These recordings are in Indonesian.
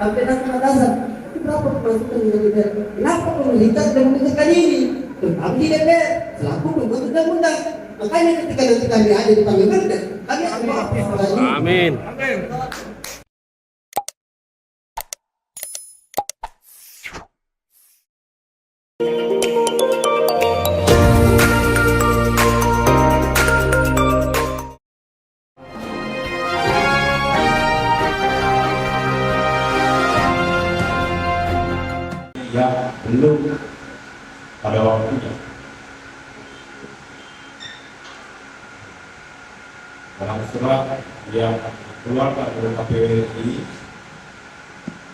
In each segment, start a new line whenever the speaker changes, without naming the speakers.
sampai nanti batasan. Itu berapa pemasukan dari DPR? Kenapa pemerintah tidak memikirkan ini? Kami di DPR selaku pembuat undang-undang. Makanya ketika nanti kami ada di parlemen, kami akan mengakui soal ini.
Amin.
yang belum pada waktunya. Dalam surat yang dikeluarkan oleh KPU RI,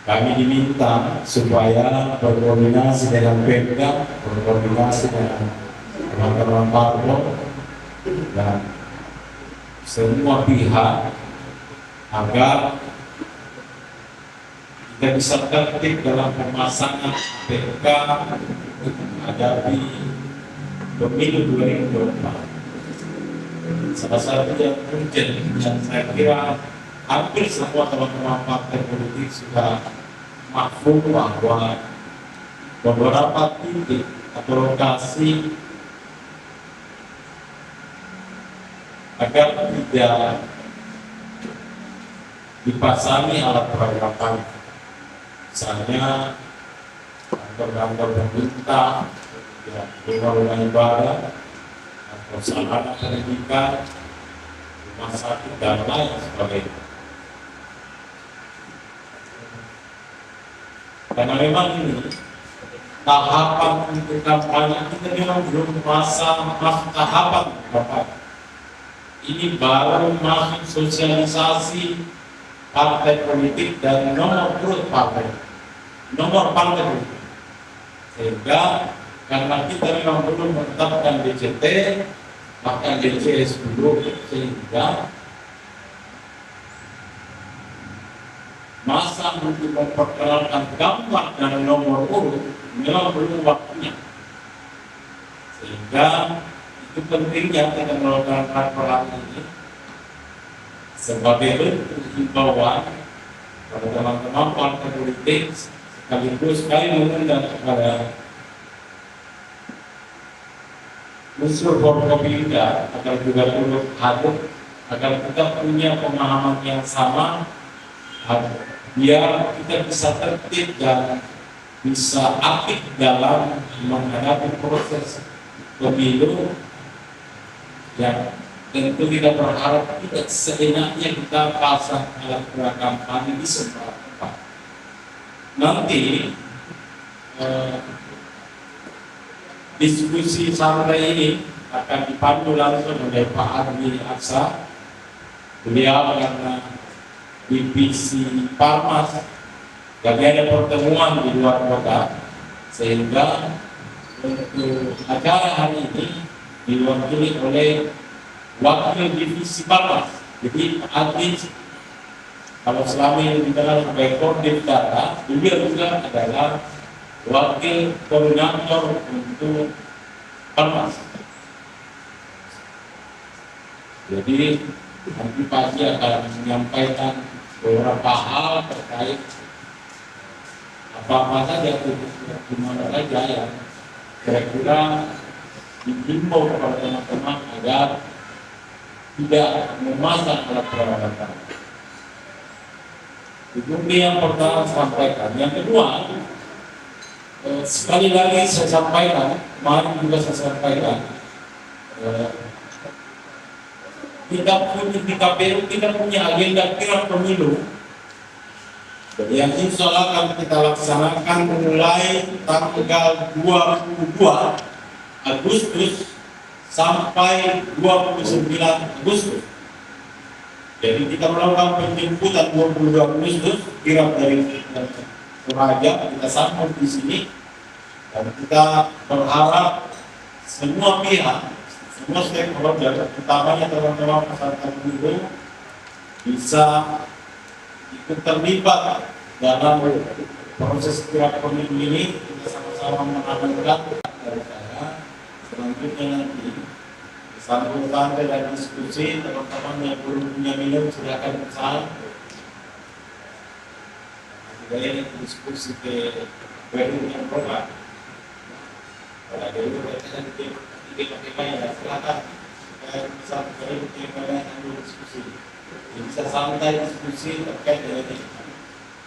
kami diminta supaya berkoordinasi dengan Pemda, berkoordinasi dengan teman-teman parpol dan semua pihak agar kita bisa tertib dalam pemasangan APK untuk menghadapi pemilu 2024. Salah satu yang urgent yang saya kira hampir semua teman-teman partai politik sudah makfum bahwa beberapa titik atau lokasi agar tidak dipasangi alat peraga kampanye. Misalnya kantor-kantor pemerintah, rumah-rumah ibadah, atau sarana pendidikan, rumah sakit dan lain sebagainya. Karena memang ini tahapan untuk kampanye kita memang belum masuk tahapan kampanye. Ini baru masuk sosialisasi partai politik dan nomor urut partai, nomor partai politik. Sehingga karena kita memang belum menetapkan DCT, maka DCS dulu, sehingga masa untuk memperkenalkan gambar dan nomor urut memang belum waktunya. Sehingga itu pentingnya kita melakukan rapat ini sebagai bentuk himbauan pada teman-teman partai politik, sekaligus kami mengundang kepada unsur Forkopimda agar juga turut hadir, agar kita punya pemahaman yang sama, biar kita bisa tertib dan bisa aktif dalam menghadapi proses pemilu yang tentu kita berharap tidak seenaknya kita pasang alat peraga kampanye di semua tempat. Nanti diskusi santai ini akan dipandu langsung oleh Pak Ardi Aksa. Beliau karena divisi Parmas dan ada pertemuan di luar kota, sehingga untuk acara hari ini diwakili oleh wakil divisi Parmas. Jadi Pak Ardi, kalau selama ini dikenal sebagai koordinator data, beliau juga adalah wakil koordinator untuk Parmas. Jadi nanti pagi akan menyampaikan beberapa hal terkait apa saja, di mana saja yang kira-kira dihimbau kepada teman-teman agar tidak memasang alat peraga kampanye. Itu yang pertama sampaikan. Yang kedua, sekali lagi saya sampaikan, kemarin juga saya sampaikan, kita punya di KPU, kita punya agenda kirap pemilu yang insya Allah akan kita laksanakan mulai tanggal 22 Agustus sampai 29 Agustus. Jadi kita melakukan penjemputan 22 Agustus, kirap dari Toraja kita sambung di sini, dan kita berharap semua pihak, semua stakeholder, utamanya teman-teman peserta pemilu bisa ikut terlibat dalam proses kirap pemilu ini. Kita sama-sama mengamankan dari saya. Selanjutnya nanti sambil santai dan diskusi, teman-teman yang belum punya minum silakan pesan. ini diskusi ke baru yang program. Kalau dulu kita pakai banyak silakan bisa baru yang diskusi. Bisa santai diskusi terkait dengan ini.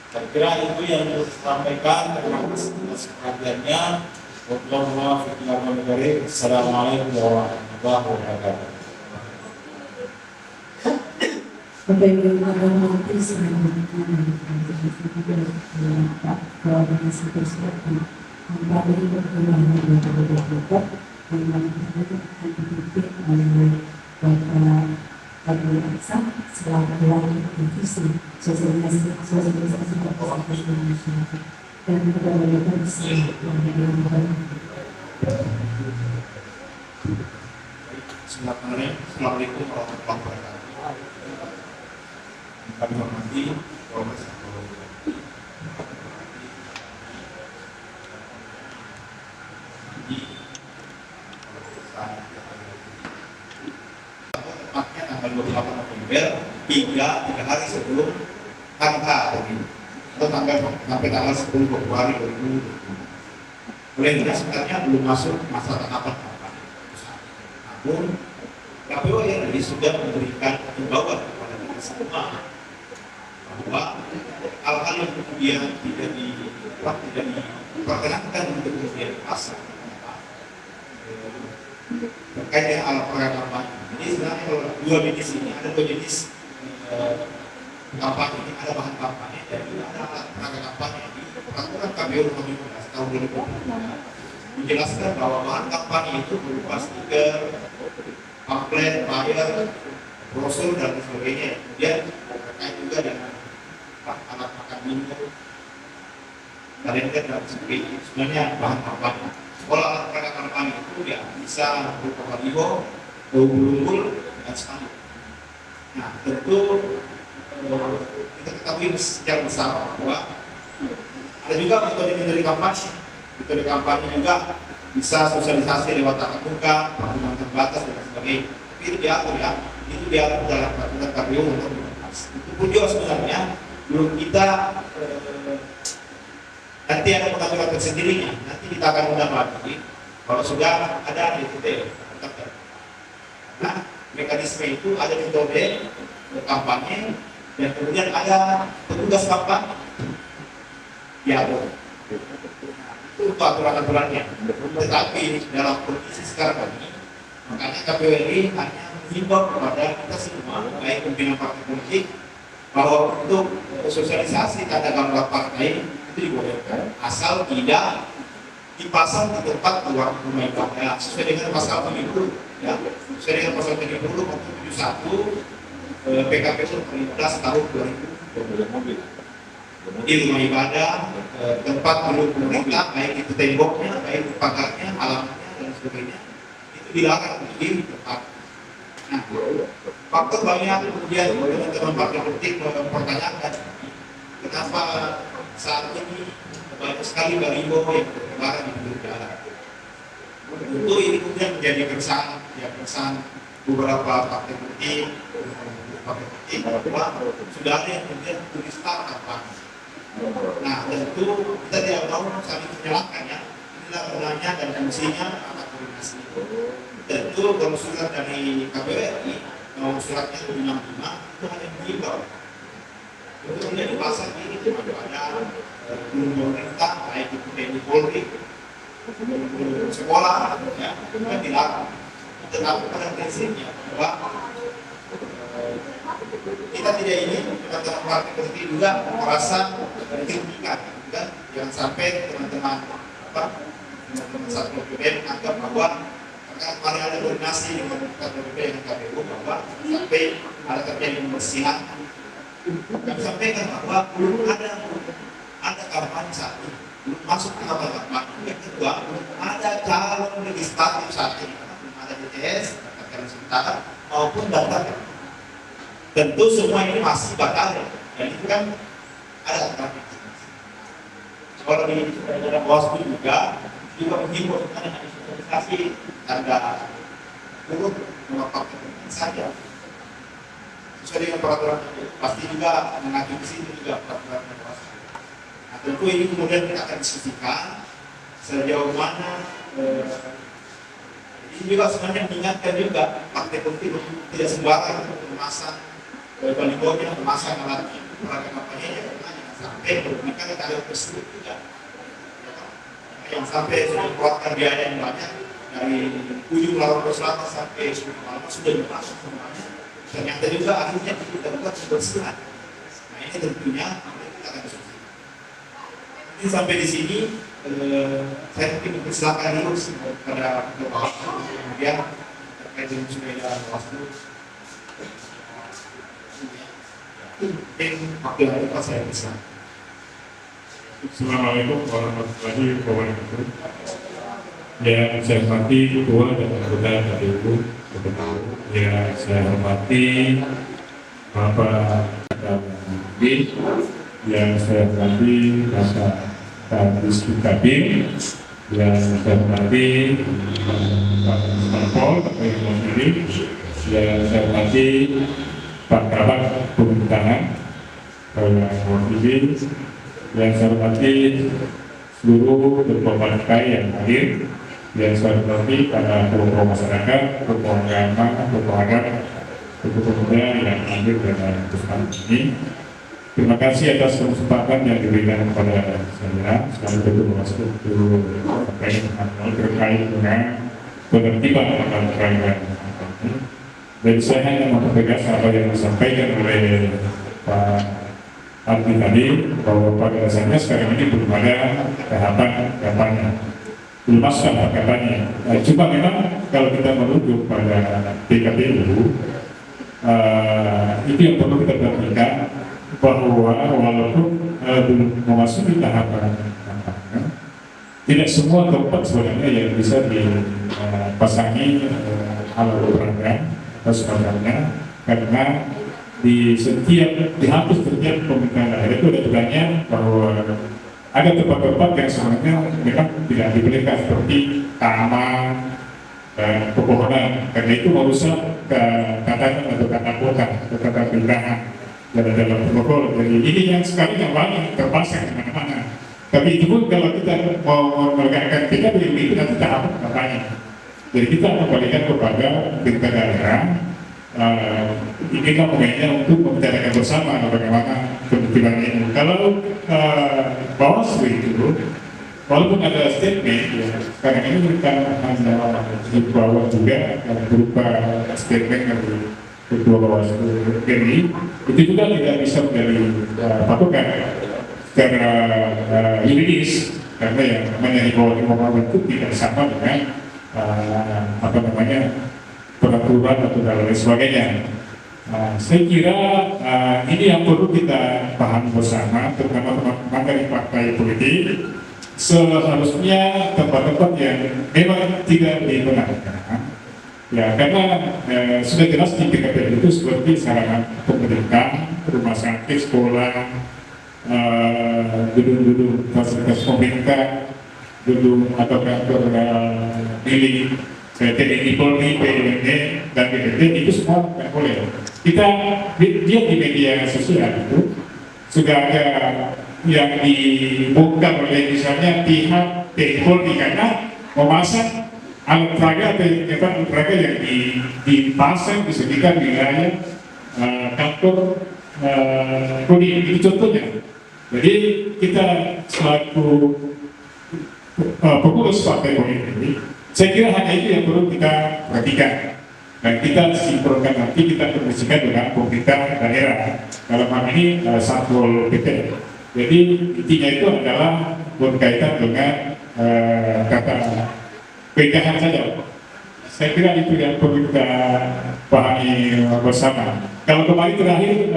Saya kira itu yang harus disampaikan. Terima kasih atas perhatiannya. Assalamualaikum warahmatullahi wabarakatuh.
Assalamualaikum warahmatullahi wabarakatuh. Kami hormati Polres tepatnya tanggal 28 November tiga hari sebelum hari H atau sampai tanggal 10 Februari 2020. Oleh itu sebenarnya belum masuk masa tahapan kampanye. Namun KPU RI sudah memberikan himbauan kepada kita semua bahwa hal-hal yang kemudian tidak diperkenankan untuk kemudian pasang terkait dengan alat peraga kampanye. Ini sebenarnya kalau dua jenis ini ada dua jenis kampanye ini, ada bahan kampanye dan juga ada alat peraga kampanye. Di peraturan KPU nomor 15 tahun 2020 menjelaskan bahwa bahan kampanye itu berupa stiker, pamflet, flyer, brosur dan sebagainya. Kemudian terkait juga dengan alat makan minum, kalender dan sebagainya. Sebenarnya bahan kampanye. Kalau alat peraga kampanye itu ya bisa berupa baliho, bulu-bulu dan spanduk. Nah, tentu kita ketahui secara besar bahwa ada juga metode kampanye. Metode kampanye juga bisa sosialisasi lewat tatap muka, pertemuan terbatas dan sebagainya. Tapi itu diatur ya, itu diatur dalam peraturan KPU untuk membahas. Itu pun juga sebenarnya belum kita nanti ada pengaturan tersendirinya. Nanti kita akan undang lagi kalau sudah ada detail. Nah, mekanisme itu ada metode kampanye dan kemudian ada petugas kampanye diatur. Itu aturan-aturannya. Tetapi dalam kondisi sekarang ini, makanya KPU RI hanya menghimbau kepada kita semua, baik pimpinan partai politik, bahwa untuk sosialisasi tanda gambar partai itu dibolehkan, asal tidak dipasang di tempat luar rumah ibadah sesuai dengan pasal 70, ya, sesuai dengan pasal 70 maupun 71 PKPU 15 tahun 2020. Di rumah ibadah, tempat duduk pemerintah, baik itu temboknya, baik itu pagarnya, halamannya dan sebagainya, itu dilarang di tempat. Nah, faktor banyak kemudian teman-teman partai politik mempertanyakan kenapa saat ini banyak sekali baliho yang bertebaran di pinggir jalan. Tentu ini kemudian menjadi keresahan beberapa partai politik bahwa sudah ada yang kemudian tulis kampanye. Nah, tentu kita tidak mau saling menyalahkan ya. Inilah gunanya dan fungsinya rapat koordinasi. Tentu kalau surat dari KPU RI, kalau suratnya 65 itu hanya mengimbau. Untuk menjadi pasal ini cuma ada pemerintah, baik itu TNI Polri, sekolah, ya, dan dilarang. Tetapi pada prinsipnya bahwa kita tidak ingin teman-teman partai politik juga merasa dirugikan, kan? Jangan sampai teman-teman Satpol PP menganggap bahwa karena kemarin ada koordinasi dengan Satpol PP dengan KPU bahwa sampai ada terjadi pembersihan. Kami sampaikan bahwa belum ada kampanye saat ini, belum masuk ke kampanye. Yang kedua, belum ada calon legislatif saat ini, belum ada DTS, daftar sementara maupun daftar. Tentu semua ini masih batal ya, dan itu kan ada alternatif. Kalau di dalam Bawaslu juga menghimbau tentang sosialisasi tanda urut nomor partai saja. Sesuai dengan peraturan pasti juga mengacu ke sini juga peraturan Bawaslu. Tentu ini kemudian kita akan diskusikan sejauh mana ini juga sebenarnya mengingatkan juga partai politik untuk tidak sembarang memasang balihonya, memasang alat kampanye karena jangan sampai merugikan kader tersebut juga. Yang sampai sudah keluarkan biaya yang banyak dari ujung Lampung Selatan sampai ujung Malang sudah dimasuk semuanya. Ternyata juga akhirnya tidak buat kebersihan. Nah ini tentunya kita akan diskusi. Mungkin sampai di sini saya mungkin mempersilakan dulu kepada Bapak kemudian terkait dengan sepeda Bawaslu. Mungkin waktu yang ada saya bisa.
Assalamualaikum warahmatullahi wabarakatuh. Yang saya hormati Ketua dan anggota KPU, yang saya hormati Bapak Kadis, yang saya hormati Bapak Kadis Kabin, yang saya hormati Pak Sampol, Pak Ibu, yang saya hormati Pak Kabak Pemerintahan, Pak Ibu, yang saya hormati seluruh ketua partai yang hadir, yang saya hormati para tokoh masyarakat, tokoh agama, tokoh adat, tokoh pemuda yang hadir dalam kesempatan ini. Terima kasih atas kesempatan yang diberikan kepada saya selalu Bawaslu terkait dengan penertiban tanggal perayaan. Dan saya hanya mempertegas apa yang disampaikan oleh Pak Arti tadi, bahwa pada dasarnya sekarang ini belum ada tahapan kampanye, belum masuk tahap kampanye. Cuma memang kalau kita merujuk pada PKPU, itu yang perlu kita perhatikan, bahwa walaupun belum memasuki tahapan kampanye, tidak semua tempat sebenarnya yang bisa dipasangi alat peraga atau sebagainya, karena di hampir setiap pemerintahan daerah itu ada tugasnya bahwa ada tempat-tempat yang sebenarnya memang tidak diperbolehkan seperti taman dan pepohonan, karena itu merusak tatanan atau tata kota atau tata pemerintahan dalam protokol. Jadi ini yang sekarang yang banyak terpasang di mana-mana. Tapi itu pun kalau kita mau menegakkan PKPU itu nanti tahap kampanye. Jadi kita kembalikan kepada pemerintah daerah. Ini kan momennya untuk membicarakan bersama bagaimana penertiban ini. Kalau Bawaslu itu, walaupun ada statement, ya, sekarang ini kita hanya dibawa juga berupa statement dari Ketua Bawaslu RI, itu juga tidak bisa menjadi patokan secara yuridis, karena yang namanya himbauan itu tidak sama dengan peraturan atau dan lain sebagainya. Saya kira ini yang perlu kita paham bersama, terutama teman-teman dari partai politik. Seharusnya tempat-tempat yang memang tidak dibenarkan, ya karena sudah jelas di PKPU itu seperti sarana pemerintah, rumah sakit, sekolah, gedung-gedung fasilitas pemerintah, gedung atau kantor milik TNI, Polri, BNN, dan BNN itu semua tidak boleh. Kita lihat di media sosial itu sudah ada yang dibongkar oleh misalnya pihak TNI Polri karena memasang alat peraga atau alat peraga yang dipasang di sekitar wilayah kantor Kodim, itu contohnya. Jadi kita selaku pengurus partai politik, saya kira hanya itu yang perlu kita perhatikan, dan kita sinkronkan nanti, kita komunikasikan dengan pemerintah daerah dalam hal ini Satpol PP. Jadi intinya itu adalah berkaitan dengan kata pencegahan saja. Saya kira itu yang perlu kita pahami bersama. Kalau kemarin terakhir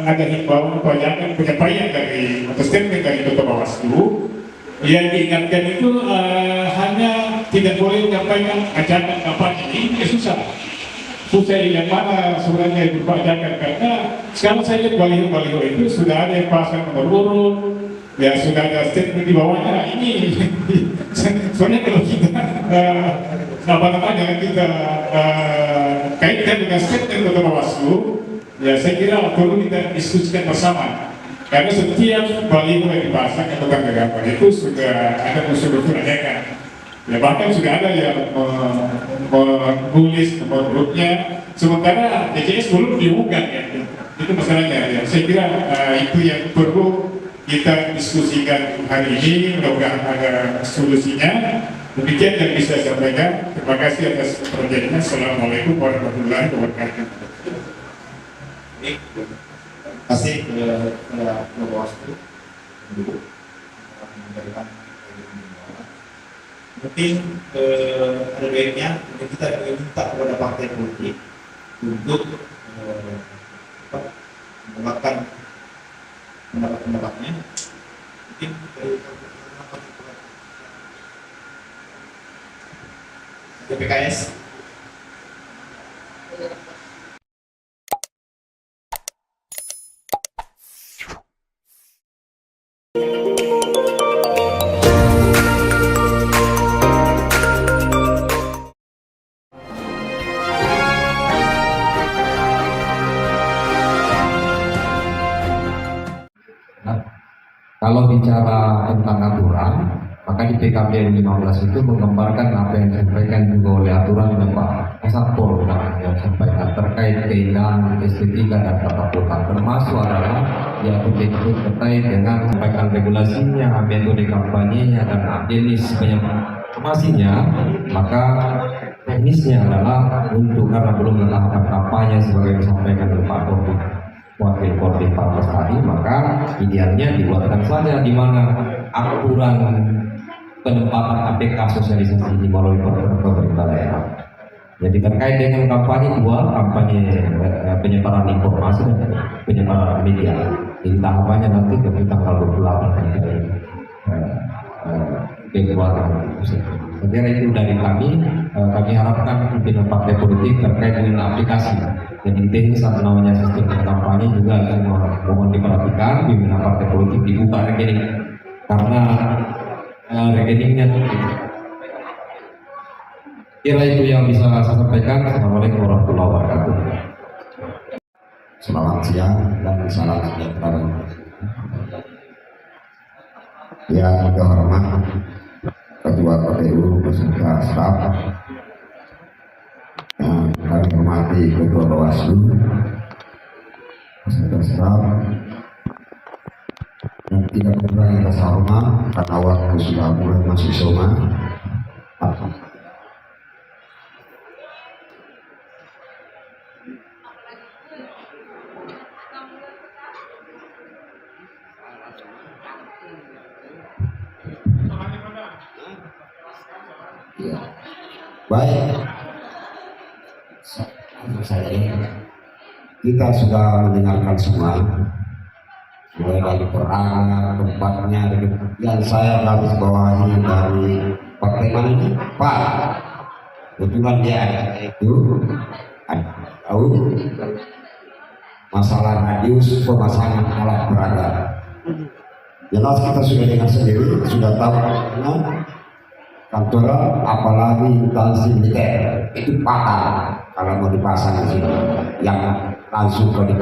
ada himbauan penyampaian dari atau statement dari Ketua Bawaslu, yang diingatkan itu hanya tidak boleh menyampaikan ajakan kampanye. Ini susah yang mana sebenarnya dibacakan, karena sekarang saya lihat baliho-baliho itu sudah ada yang pasang nomor urut, ya sudah ada statement di bawahnya. Nah, ini sebenarnya kalau kita kita kaitkan dengan statement Ketua Bawaslu, ya saya kira perlu kita diskusikan bersama. Karena setiap baliho yang dipasang atau tangga itu sudah ada unsur-unsur aneka. Ya bahkan sudah ada yang menulis nomor urutnya, sementara DJS belum diunggah ya. Itu masalahnya ya. Saya kira itu yang perlu kita diskusikan hari ini, mudah-mudahan ada solusinya. Demikian yang bisa saya sampaikan. Terima kasih atas perhatiannya. Assalamualaikum warahmatullahi wabarakatuh.
Terima kasih kepada Bawaslu untuk memberikan mungkin ada baiknya kita minta kepada partai politik untuk mengeluarkan pendapat-pendapatnya. Mungkin PKS.
Kalau bicara tentang aturan, maka di PKPM 15 itu menggambarkan apa yang disampaikan juga oleh aturan dan Pak Kasatpol yang sampaikan terkait keindahan, estetika dan tata kota, termasuk adalah yang terkait dengan sampaikan regulasinya, metode kampanyenya dan jenis informasinya. Maka teknisnya adalah untuk karena belum tahapan kampanye sebagai disampaikan oleh Pak Taufik Wakil Koordinator Parmas tadi, maka idealnya dibuatkan saja di mana aturan penempatan APK sosialisasi ini melalui pemerintah daerah. Jadi terkait dengan kampanye dua, kampanye penyebaran informasi dan penyebaran media. Jadi tahapannya nanti dari tanggal 28 sampai Februari. Saya kira itu dari kami. Kami harapkan pimpinan partai politik terkait dengan aplikasi. Jadi teknis atau namanya sistem kampanye juga akan mohon diperhatikan pimpinan partai politik dibuka rekening karena rekeningnya. Kira itu yang bisa saya sampaikan. Assalamualaikum warahmatullahi wabarakatuh.
Selamat siang dan salam sejahtera. Yang terhormat Ketua KPU beserta staf, yang kami hormati Ketua Bawaslu beserta staf, dan tidak mengurangi rasa hormat karena waktu sudah mulai masuk soma. Ya. Baik, kita sudah mendengarkan semua, mulai dari perang tempatnya, yang saya garis bawahi dari partai mana ini, Pak. Kebetulan dia ada itu, tahu masalah radius pemasangan alat peraga. Jelas kita sudah dengar sendiri, sudah tahu kantor, apalagi instansi militer itu pakar kalau mau dipasang di sini, yang langsung ke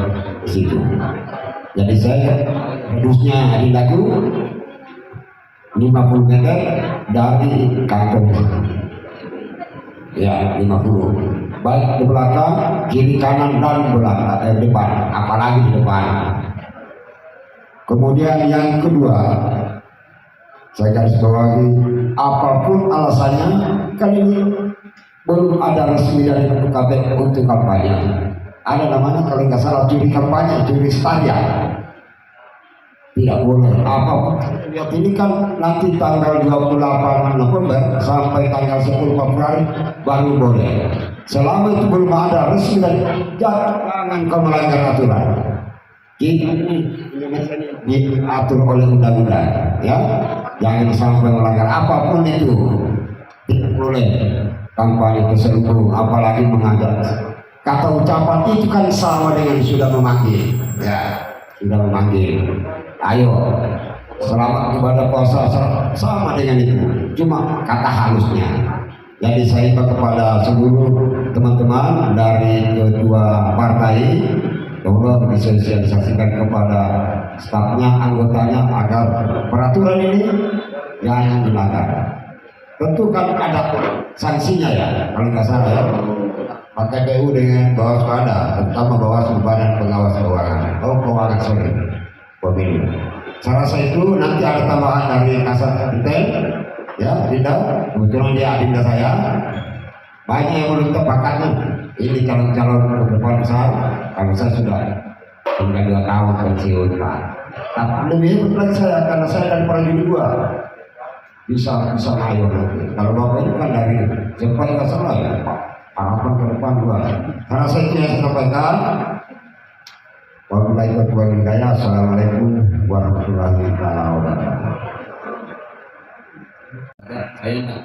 situ. Jadi saya redusnya di lagu 50 meter dari kantor, ya 50. Baik di belakang, kiri kanan dan belakang, depan, apalagi di depan. Kemudian yang kedua, saya garis bawahi, apapun alasannya, kan ini belum ada resmi dari PKP untuk kampanye. Ada namanya kalau nggak salah curi kampanye, curi stadion. Tidak boleh. Apapun lihat ini kan nanti tanggal 28 November sampai tanggal 10 Februari baru boleh. Selama itu belum ada resmi dari, jangan kau melanggar aturan. Ini diatur oleh undang-undang, ya. Jangan sampai melanggar apapun itu. Tidak boleh kampanye terselubung, apalagi mengajak. Kata ucapan itu kan sama dengan sudah memanggil, ya, sudah memanggil. Ayo, selamat ibadah puasa, sama dengan itu. Cuma kata halusnya. Jadi saya minta kepada seluruh teman-teman dari kedua partai, tolong disosialisasikan kepada stafnya, anggotanya agar peraturan ini jangan dilanggar. Tentu kan ada sanksinya ya, kalau nggak salah ya. KPU dengan Bawaslu ada, terutama Bawaslu Badan Pengawas Keuangan, pemilu. Saya rasa itu nanti ada tambahan dari Kasat Detail, ya, Dinda, kebetulan dia Dinda saya. Banyak yang menuntut bakatnya. Ini calon-calon kedepan besar. Kalau saya sudah 2 tahun pensiun, Pak. Tapi lebih hebat lagi saya, karena saya dari prajurit 2 bisa mayor nanti. Kalau Bapak itu kan dari Jepang nggak salah ya, Pak. Harapan ke depan 2. Karena saya itu yang saya sampaikan. Wabillahi taufiq wal hidayah. Assalamualaikum warahmatullahi wabarakatuh.
Saya nggak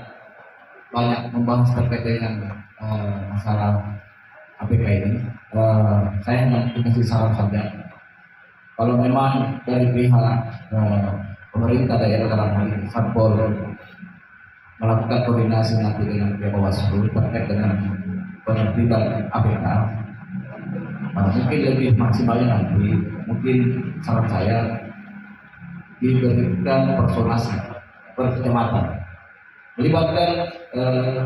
banyak membahas terkait dengan masalah APK ini. Saya hanya kasih saran saja. Kalau memang dari pihak pemerintah daerah dalam hal ini Satpol melakukan koordinasi nanti dengan pihak Bawaslu terkait dengan penertiban APK, mungkin lebih maksimalnya nanti, mungkin saran saya diberikan personasi per kecamatan, melibatkan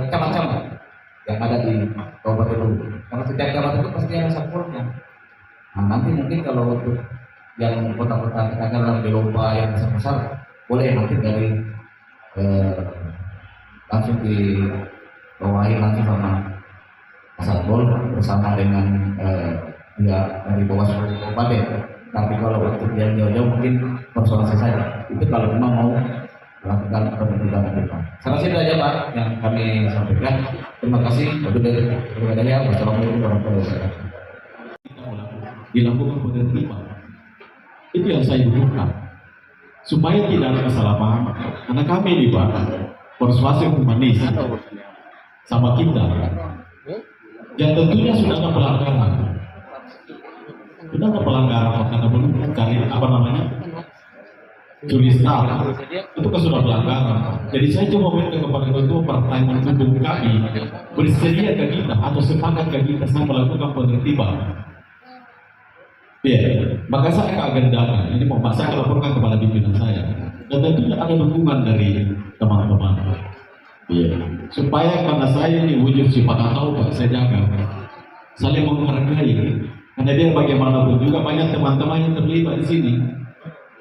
camat-camat yang ada di Kabupaten Luwu. Karena setiap kecamatan itu pasti ada satpolnya. Nah, nanti mungkin kalau untuk yang kota-kota katakanlah di lomba yang besar-besar, boleh nanti dari langsung dibawahi langsung sama Satpol bersama dengan dari Bawaslu Kabupaten. Tapi kalau untuk yang jauh-jauh mungkin personasi saja. Itu kalau memang mau melakukan penertiban APK. Saya rasa itu aja Pak yang kami sampaikan. Terima kasih. Wassalamualaikum warahmatullahi wabarakatuh.
Dilakukan penertiban. Itu yang saya butuhkan supaya tidak ada kesalahpahaman. Karena kami ini Pak persuasif humanis sama kita yang tentunya sudah ada pelanggaran. Sudah ada pelanggaran karena belum cari apa namanya curi start itu kan sudah pelanggaran. Jadi saya coba minta kepada ketua partai mendukung kami bersedia ke kita atau sepakat ke kita saya melakukan penertiban. Ya, maka saya agendakan ini mau saya laporkan kepada pimpinan saya dan tentunya ada dukungan dari teman-teman. Ya, supaya karena saya ini wujud sifat tahu Pak, saya jaga, saling menghargai. Karena dia bagaimanapun juga banyak teman-teman yang terlibat di sini,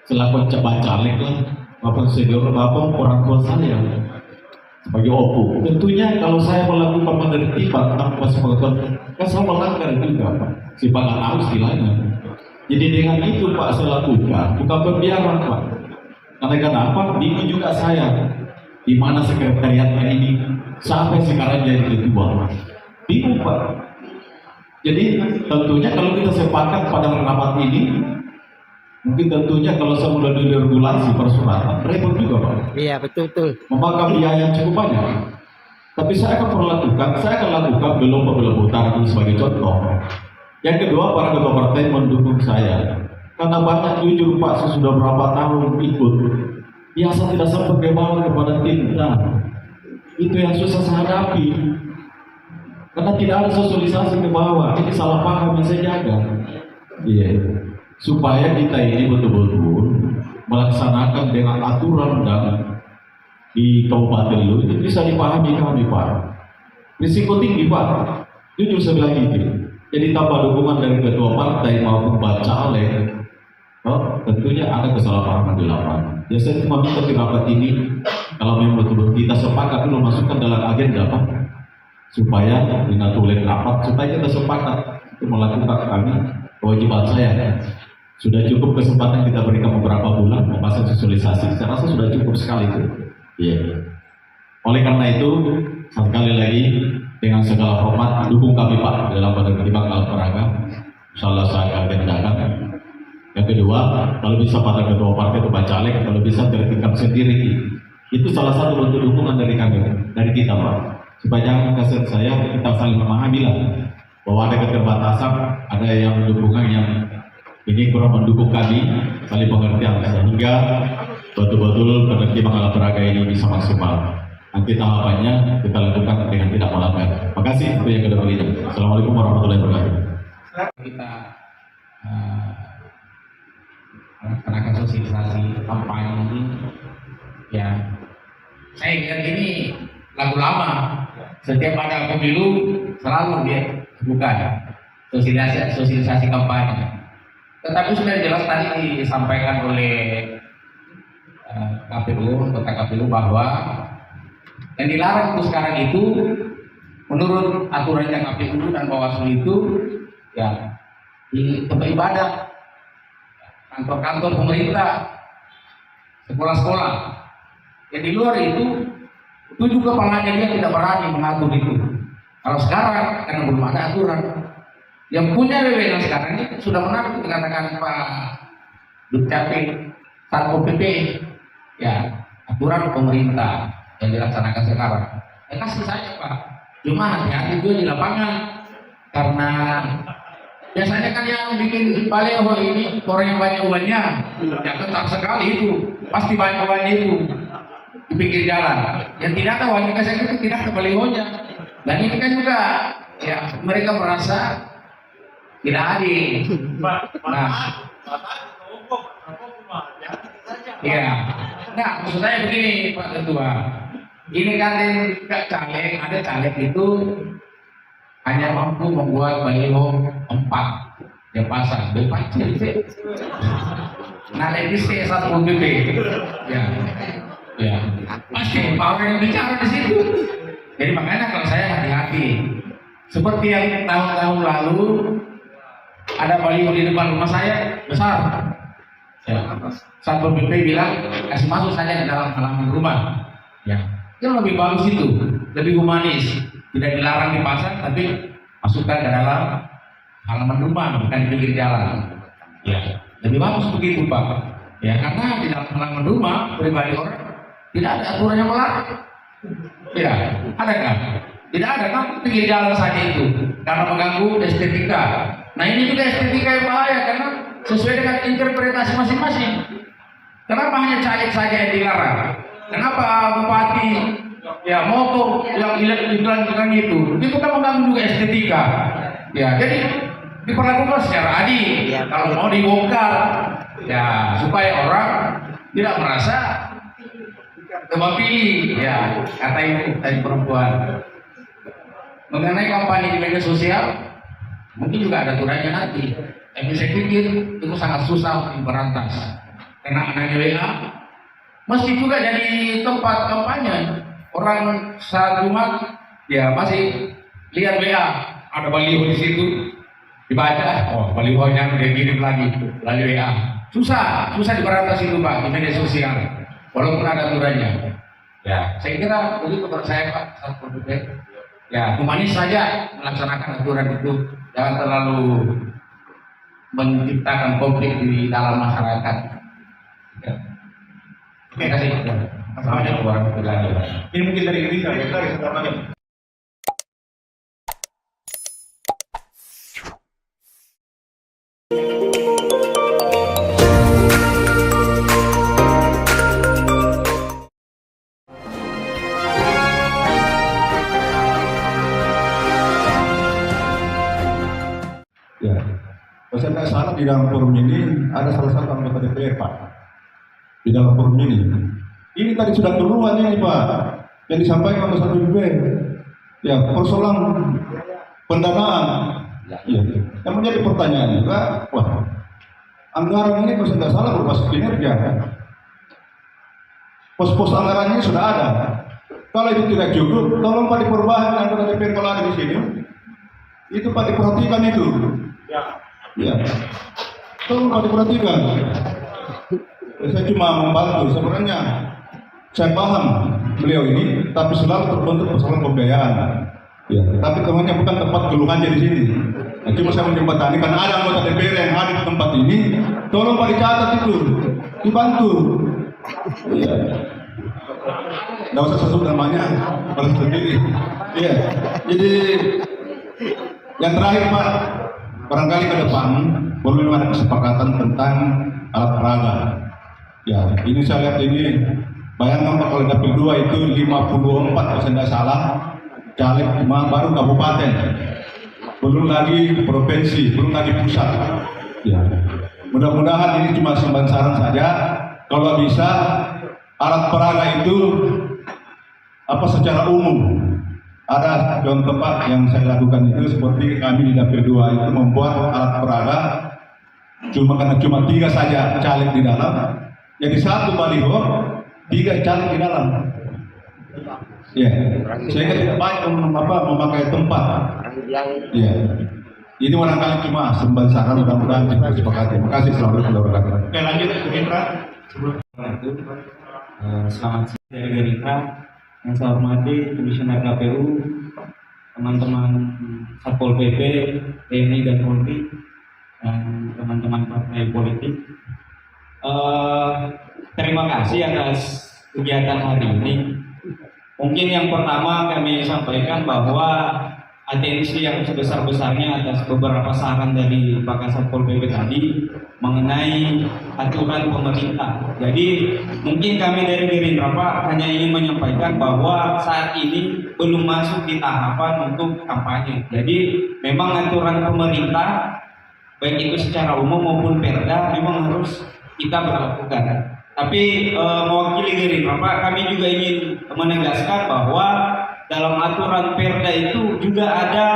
selaku caleg lah, maupun senior, maupun orang tua saya sebagai opu. Tentunya kalau saya melakukan penertiban tanpa sepengetahuan, kan saya melanggar juga Pak, sifat tahu istilahnya. Jadi dengan itu Pak saya lakukan, bukan pembiaran Pak. Karena kenapa? Bingung juga saya, di mana sekretariatnya ini sampai sekarang jadi ketua. Bingung Pak. Jadi tentunya kalau kita sepakat pada rapat ini, mungkin tentunya kalau saya mulai diregulasi persuratan, repot juga Pak. Iya betul. Memakan biaya yang cukup banyak. Tapi saya akan lakukan belum utara itu sebagai contoh. Yang kedua, para ketua partai mendukung saya karena banyak jujur Pak, saya sudah berapa tahun ikut biasa tidak sempat kebawa kepada tim. Nah, itu yang susah saya hadapi karena tidak ada sosialisasi ke bawah. Ini salah paham yang saya jaga. Supaya kita ini betul-betul melaksanakan dengan aturan dan di Kabupaten Luwu itu bisa dipahami kami Pak. Risiko tinggi Pak, jujur saya bilang gitu. Jadi tanpa dukungan dari ketua partai maupun caleg, tentunya ada kesalahpahaman di lapangan. Ya saya cuma minta di rapat ini, kalau memang betul-betul kita sepakat dulu masukkan dalam agenda Pak, supaya dinatulir rapat, supaya kita sepakat untuk melakukan kami kewajiban saya. Sudah cukup kesempatan kita berikan beberapa bulan membahas sosialisasi. Saya rasa sudah cukup sekali itu. Oleh karena itu, sekali lagi dengan segala hormat dukung kami Pak dalam penertiban alat peraga. Insyaallah saya akan agendakan. Yang kedua, kalau bisa pada ketua partai atau caleg, kalau bisa tertibkan sendiri. Itu salah satu bentuk dukungan dari kami, dari kita Pak. Supaya jangan kasih saya, kita saling memahami lah bahwa ada keterbatasan, ada yang dukungan yang ini kurang mendukung kami, saling pengertian sehingga betul-betul penertiban alat peraga ini bisa maksimal. Nanti tahapannya kita lakukan dengan tidak melanggar. Terima kasih untuk yang kedua kalinya. Assalamualaikum warahmatullahi wabarakatuh.
Kita
melaksanakan sosialisasi kampanye ini, ya saya lihat ini lagu lama. Setiap ada pemilu selalu dia bukan sosialisasi kampanye. Tetapi sudah jelas tadi disampaikan oleh KPU, kota KPU, bahwa yang dilarang itu sekarang itu menurut aturannya KPU dan Bawaslu itu ya di tempat ibadah, kantor-kantor pemerintah, sekolah-sekolah. Yang di luar itu juga kepalanya dia tidak berani mengatur itu. Kalau sekarang karena belum ada aturan, yang punya wewenang sekarang ini sudah menarik dikatakan Pak Dukcapil, Satpol PP, ya aturan pemerintah yang dilaksanakan sekarang. Ya kasih saja Pak. Cuma hati-hati juga di lapangan, karena biasanya kan yang bikin baleho ini orang yang banyak uangnya, ya ketat sekali itu, pasti banyak uangnya itu di pinggir jalan. Yang tidak ada uangnya kasih itu tidak ada balehonya. Dan ini kan juga ya mereka merasa tidak adil. Nah, ya, nah maksud saya begini Pak Ketua, ini kan caleg, ada caleg itu hanya mampu membuat baliho 4 yang pasang, depan ciri. Nah, ini Satpol PP, ya, pasti orang yang bicara di situ. Jadi makanya kalau saya hati-hati, seperti yang tahun-tahun lalu ada baliho di depan rumah saya besar. Ya, Satpol PP bilang kasih masuk saja di dalam halaman rumah. Ya, itu lebih bagus itu, lebih humanis. Tidak dilarang dipasang, tapi masukkan ke dalam halaman rumah, bukan di pinggir jalan. Ya, lebih bagus begitu Pak. Ya, karena di dalam halaman rumah pribadi orang tidak ada aturan yang melarang. Ya, ada kan? Tidak ada kan? Pinggir jalan saja itu, karena mengganggu estetika. Nah ini juga estetika yang bahaya karena sesuai dengan interpretasi masing-masing. Kenapa hanya caleg saja yang dilarang? Kenapa bupati ya motor yang iklan itu kan mengganggu juga estetika. Ya, jadi diperlakukan secara adil. Kalau mau dibongkar, ya supaya orang tidak merasa tebang pilih. Ya, kata ibu tadi perempuan. Mengenai kampanye di media sosial, mungkin juga ada aturannya nanti. Tapi saya pikir itu sangat susah untuk berantas. Karena adanya WA, mesti juga jadi tempat kampanye. Orang saat Jumat ya masih lihat WA, ada baliho di situ, dibaca, oh balihonya udah kirim lagi melalui WA. Susah diberantas itu Pak di media sosial, walaupun ada aturannya. Ya, saya kira begitu menurut saya Pak Satpol PP. Ya, humanis saja melaksanakan aturan itu, jangan terlalu menciptakan konflik di dalam masyarakat. Ya. Terima kasih. Assalamualaikum warahmatullahi wabarakatuh.
Ini mungkin dari Indonesia, ya, dari semuanya.
Ya, kalau saya tidak salah di dalam forum ini ada salah satu anggota DPR Pak. Di dalam forum ini. Ini tadi sudah keluar ini Pak, yang disampaikan oleh Satpol PP. Ya, persoalan pendanaan. Ya, yang menjadi pertanyaan juga, wah, anggaran ini kalau tidak salah berbasis kinerja. Pos-pos anggarannya sudah ada. Kalau itu tidak cukup, tolong Pak diperbaiki anggota DPR kalau ada di sini. Itu Pak diperhatikan itu. Ya, tolong Pak diperhatikan. Saya cuma membantu sebenarnya. Saya paham beliau ini, tapi selalu terbentuk persoalan pembiayaan. Ya, tapi temannya bukan tempat keluhannya di sini. Nah, cuma saya menjembatani karena ada anggota DPR yang hadir di tempat ini, tolong Pak dicatat itu, dibantu. Iya. Nggak usah sebut namanya, harus sendiri. Iya. Jadi yang terakhir Pak, barangkali ke depan perlu ada kesepakatan tentang alat peraga. Ya, ini saya lihat ini. Bayangkan Pak, kalau dapil 2 itu 54 kalau saya tidak salah caleg cuma baru kabupaten, belum lagi provinsi, belum lagi pusat. Ya, mudah-mudahan ini cuma sumber saran saja. Kalau bisa alat peraga itu secara umum. Ada contoh Pak yang saya lakukan itu seperti kami di Dapil 2 itu membuat alat peraga karena cuma 3 saja caleg di dalam. Jadi 1 baliho 3 caleg di dalam. Ya, saya tidak baik memakai tempat. Ya, ini barangkali cuma sumber saran, mudah-mudahan kita sepakati. Terima kasih. Assalamualaikum warahmatullahi wabarakatuh.
Oke, lanjut ke Indra.
Selamat siang dari Gerindra. Yang saya hormati Komisioner KPU, teman-teman Satpol PP, TNI dan Polri, dan teman-teman partai politik. Terima kasih atas kegiatan hari ini. Mungkin yang pertama kami sampaikan bahwa atensi yang sebesar-besarnya atas beberapa saran dari Pak Satpol PP tadi mengenai aturan pemerintah. Jadi mungkin kami dari Gerindra Pak hanya ingin menyampaikan bahwa saat ini belum masuk di tahapan untuk kampanye. Jadi memang aturan pemerintah baik itu secara umum maupun perda memang harus kita berlakukan. Tapi mewakili Gerindra Pak, kami juga ingin menegaskan bahwa dalam aturan perda itu juga ada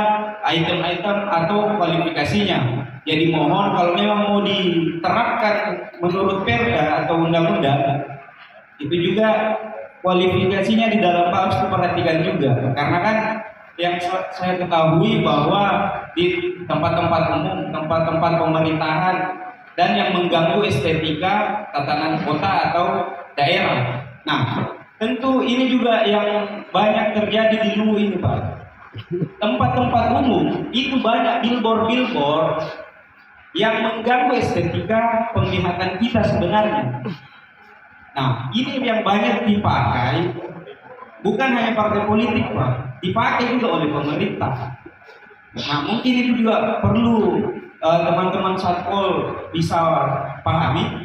item-item atau kualifikasinya. Jadi mohon kalau memang mau diterapkan menurut perda atau undang-undang, itu juga kualifikasinya di dalam harus diperhatikan juga. Karena kan yang saya ketahui bahwa di tempat-tempat umum, tempat-tempat pemerintahan, dan yang mengganggu estetika tatanan kota atau daerah. Nah, tentu ini juga yang banyak terjadi di Luwu ini Pak. Tempat-tempat umum itu banyak billboard yang mengganggu estetika penglihatan kita sebenarnya. Nah, ini yang banyak dipakai bukan hanya partai politik Pak, dipakai juga oleh pemerintah. Nah, mungkin itu juga perlu teman-teman Satpol bisa pahami.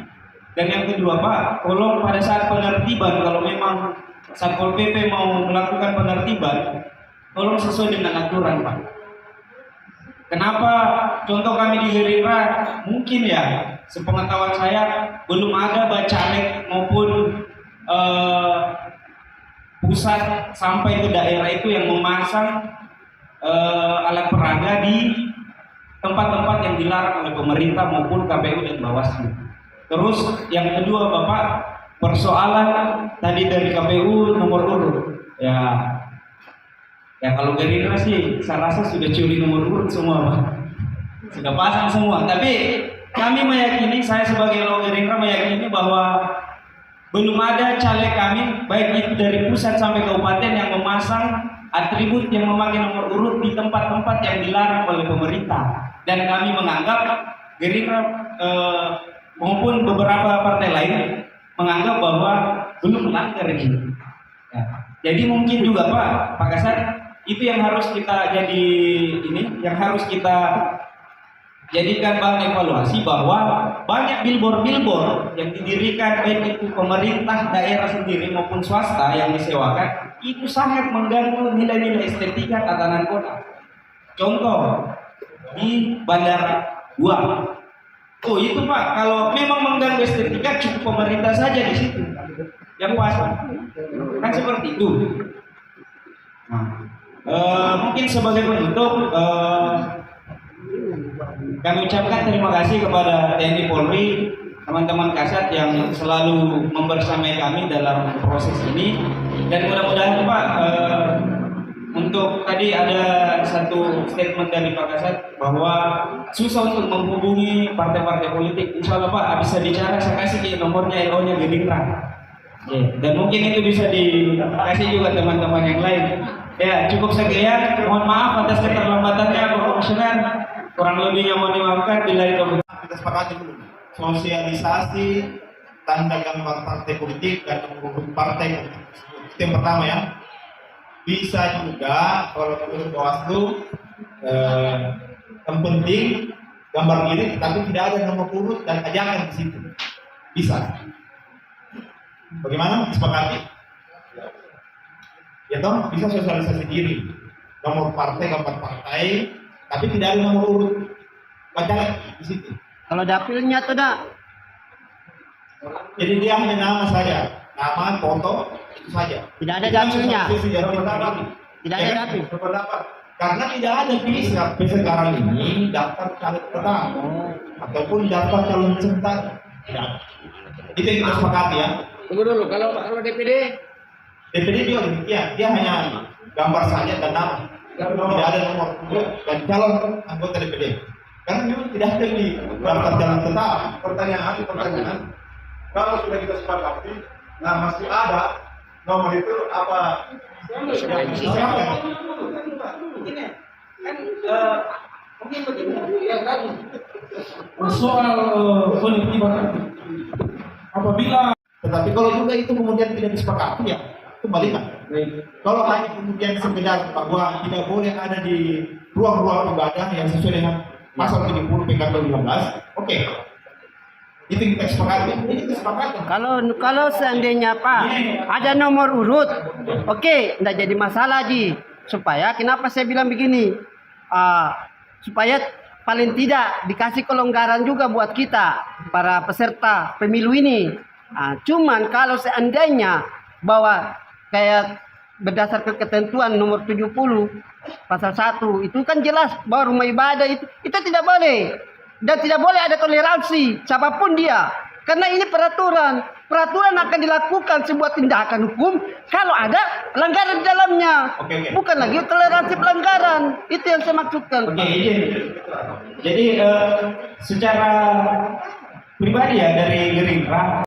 Dan yang kedua Pak, tolong pada saat penertiban, kalau memang Satpol PP mau melakukan penertiban, tolong sesuai dengan aturan Pak. Kenapa? Contoh kami di Gerindra, mungkin ya sepengetahuan saya belum ada bacalek maupun pusat sampai ke daerah itu yang memasang alat peraga di tempat-tempat yang dilarang oleh pemerintah maupun KPU dan Bawaslu. Terus yang kedua Bapak, persoalan tadi dari KPU nomor urut. Ya kalau Gerindra sih saya rasa sudah curi nomor urut semua Pak. Sudah pasang semua. Tapi kami meyakini, saya sebagai logo Gerindra meyakini bahwa belum ada caleg kami baik itu dari pusat sampai kabupaten yang memasang atribut yang memakai nomor urut di tempat-tempat yang dilarang oleh pemerintah. Dan kami menganggap Gerindra maupun beberapa partai lain menganggap bahwa belum melanggar ini. Ya. Jadi mungkin juga Pak Kasat, itu yang harus kita yang harus kita jadikan bahan evaluasi, bahwa banyak billboard yang didirikan baik itu pemerintah daerah sendiri maupun swasta yang disewakan, itu sangat mengganggu nilai-nilai estetika tatanan kota. Contoh di Bandara Gua. Oh itu Pak, kalau memang mengganggu estetika cukup pemerintah saja di situ yang pasang. Kan seperti itu. Nah, mungkin sebagai penutup, kami ucapkan terima kasih kepada TNI Polri, teman-teman Kasat yang selalu membersamai kami dalam proses ini. Dan mudah-mudahan Pak, untuk tadi ada satu statement dari Pak Kasat bahwa susah untuk menghubungi partai-partai politik. Insya Allah Pak bisa bicara, saya kasih nomornya LO-nya Gerindra. Dan mungkin itu bisa dikasih juga teman-teman yang lain. Ya cukup sekian. Mohon maaf atas keterlambatannya Pak Komisioner. Kurang lebihnya mohon dimaafkan. Bila itu
kita sepakati dulu sosialisasi tanda gambar partai politik dan partai politik. Itu yang pertama ya. Bisa juga kalau menurut Bawaslu yang penting gambar diri tapi tidak ada nomor urut dan ajakan di situ. Bisa. Bagaimana? Disepakati? Ya toh bisa sosialisasi diri. Nomor partai, gambar partai, tapi tidak ada nomor urut. Baca di situ.
Kalau dapilnya tuh dah.
Jadi dia hanya nama saja, nama, foto, itu saja.
Tidak ada dapilnya. Tidak ada
Ya,
dapil.
karena tidak ada pilih sampai sekarang ini daftar caleg tetap ataupun daftar calon sebentar. Tidak. Itu yang kita sepakati ya.
Tunggu dulu, kalau DPD
DPD juga demikian, dia hanya gambar saja dan nama. Tidak ada nomor dan calon anggota DPD. Karena memang tidak ada di daftar calon tetap.
Pertanyaan, kalau sudah kita sepakati, nah masih ada nomor itu apa yang disiapkan?
mungkin begini ya kan soal penertiban apabila
Tetapi kalau juga itu kemudian tidak disepakati ya kembalikan. Kalau hanya kemudian sekedar bahwa tidak boleh ada di ruang-ruang ibadah yang sesuai dengan pasal 70 PKP 15, oke. Itu kita sepakati. Ini kesepakatan.
Kalau seandainya Pak ada nomor urut, oke, tidak jadi masalah Ji. Supaya kenapa saya bilang begini? Supaya paling tidak dikasih kelonggaran juga buat kita para peserta pemilu ini. Cuman kalau seandainya bahwa kayak berdasarkan ketentuan nomor 70 pasal 1 itu kan jelas bahwa rumah ibadah itu tidak boleh dan tidak boleh ada toleransi siapapun dia, karena ini peraturan akan dilakukan sebuah tindakan hukum kalau ada pelanggaran di dalamnya. Bukan lagi toleransi pelanggaran, itu yang saya maksudkan.
Jadi secara pribadi ya dari Gerindra,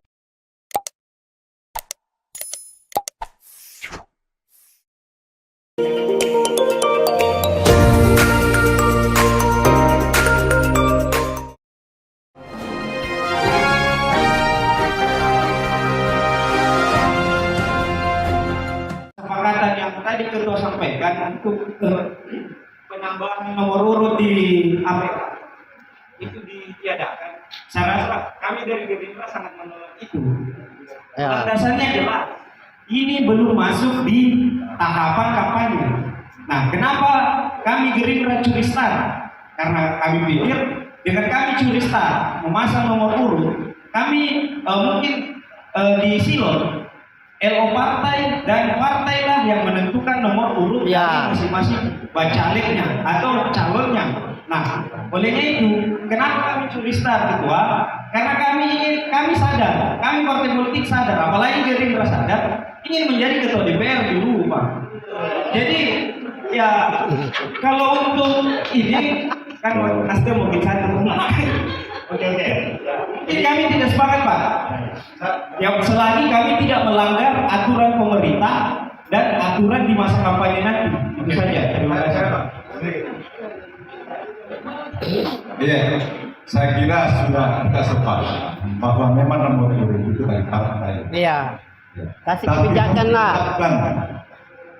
kesepakatan yang tadi Ketua sampaikan untuk penambahan nomor urut di APK itu ditiadakan. Saya rasa kami dari Gerindra sangat menolak itu. Landasannya jelas, ini belum masuk di tahapan kampanye. Nah, kenapa kami Gerindra curi start? Karena kami pikir dengan kami curi start memasang nomor urut, kami mungkin di silon LO partai dan partai lah yang menentukan nomor urut masing-masing bacaleknya atau calonnya. Nah, olehnya itu kenapa kami curi start Ketua? Karena kami sadar, kami partai politik sadar, apalagi Gerindra sadar ingin menjadi ketua DPR dulu Pak. Jadi ya kalau untuk ini kan Nasdem mungkin satu. Oke. Mungkin kami tidak sepakat Pak. Yang selagi kami tidak melanggar aturan pemerintah dan aturan di masa kampanye nanti. Itu saja. Terima kasih Pak.
Iya, saya kira sudah kita sepakat bahwa memang nomor urut itu dari partai.
Iya. Kasih kebijakan lah.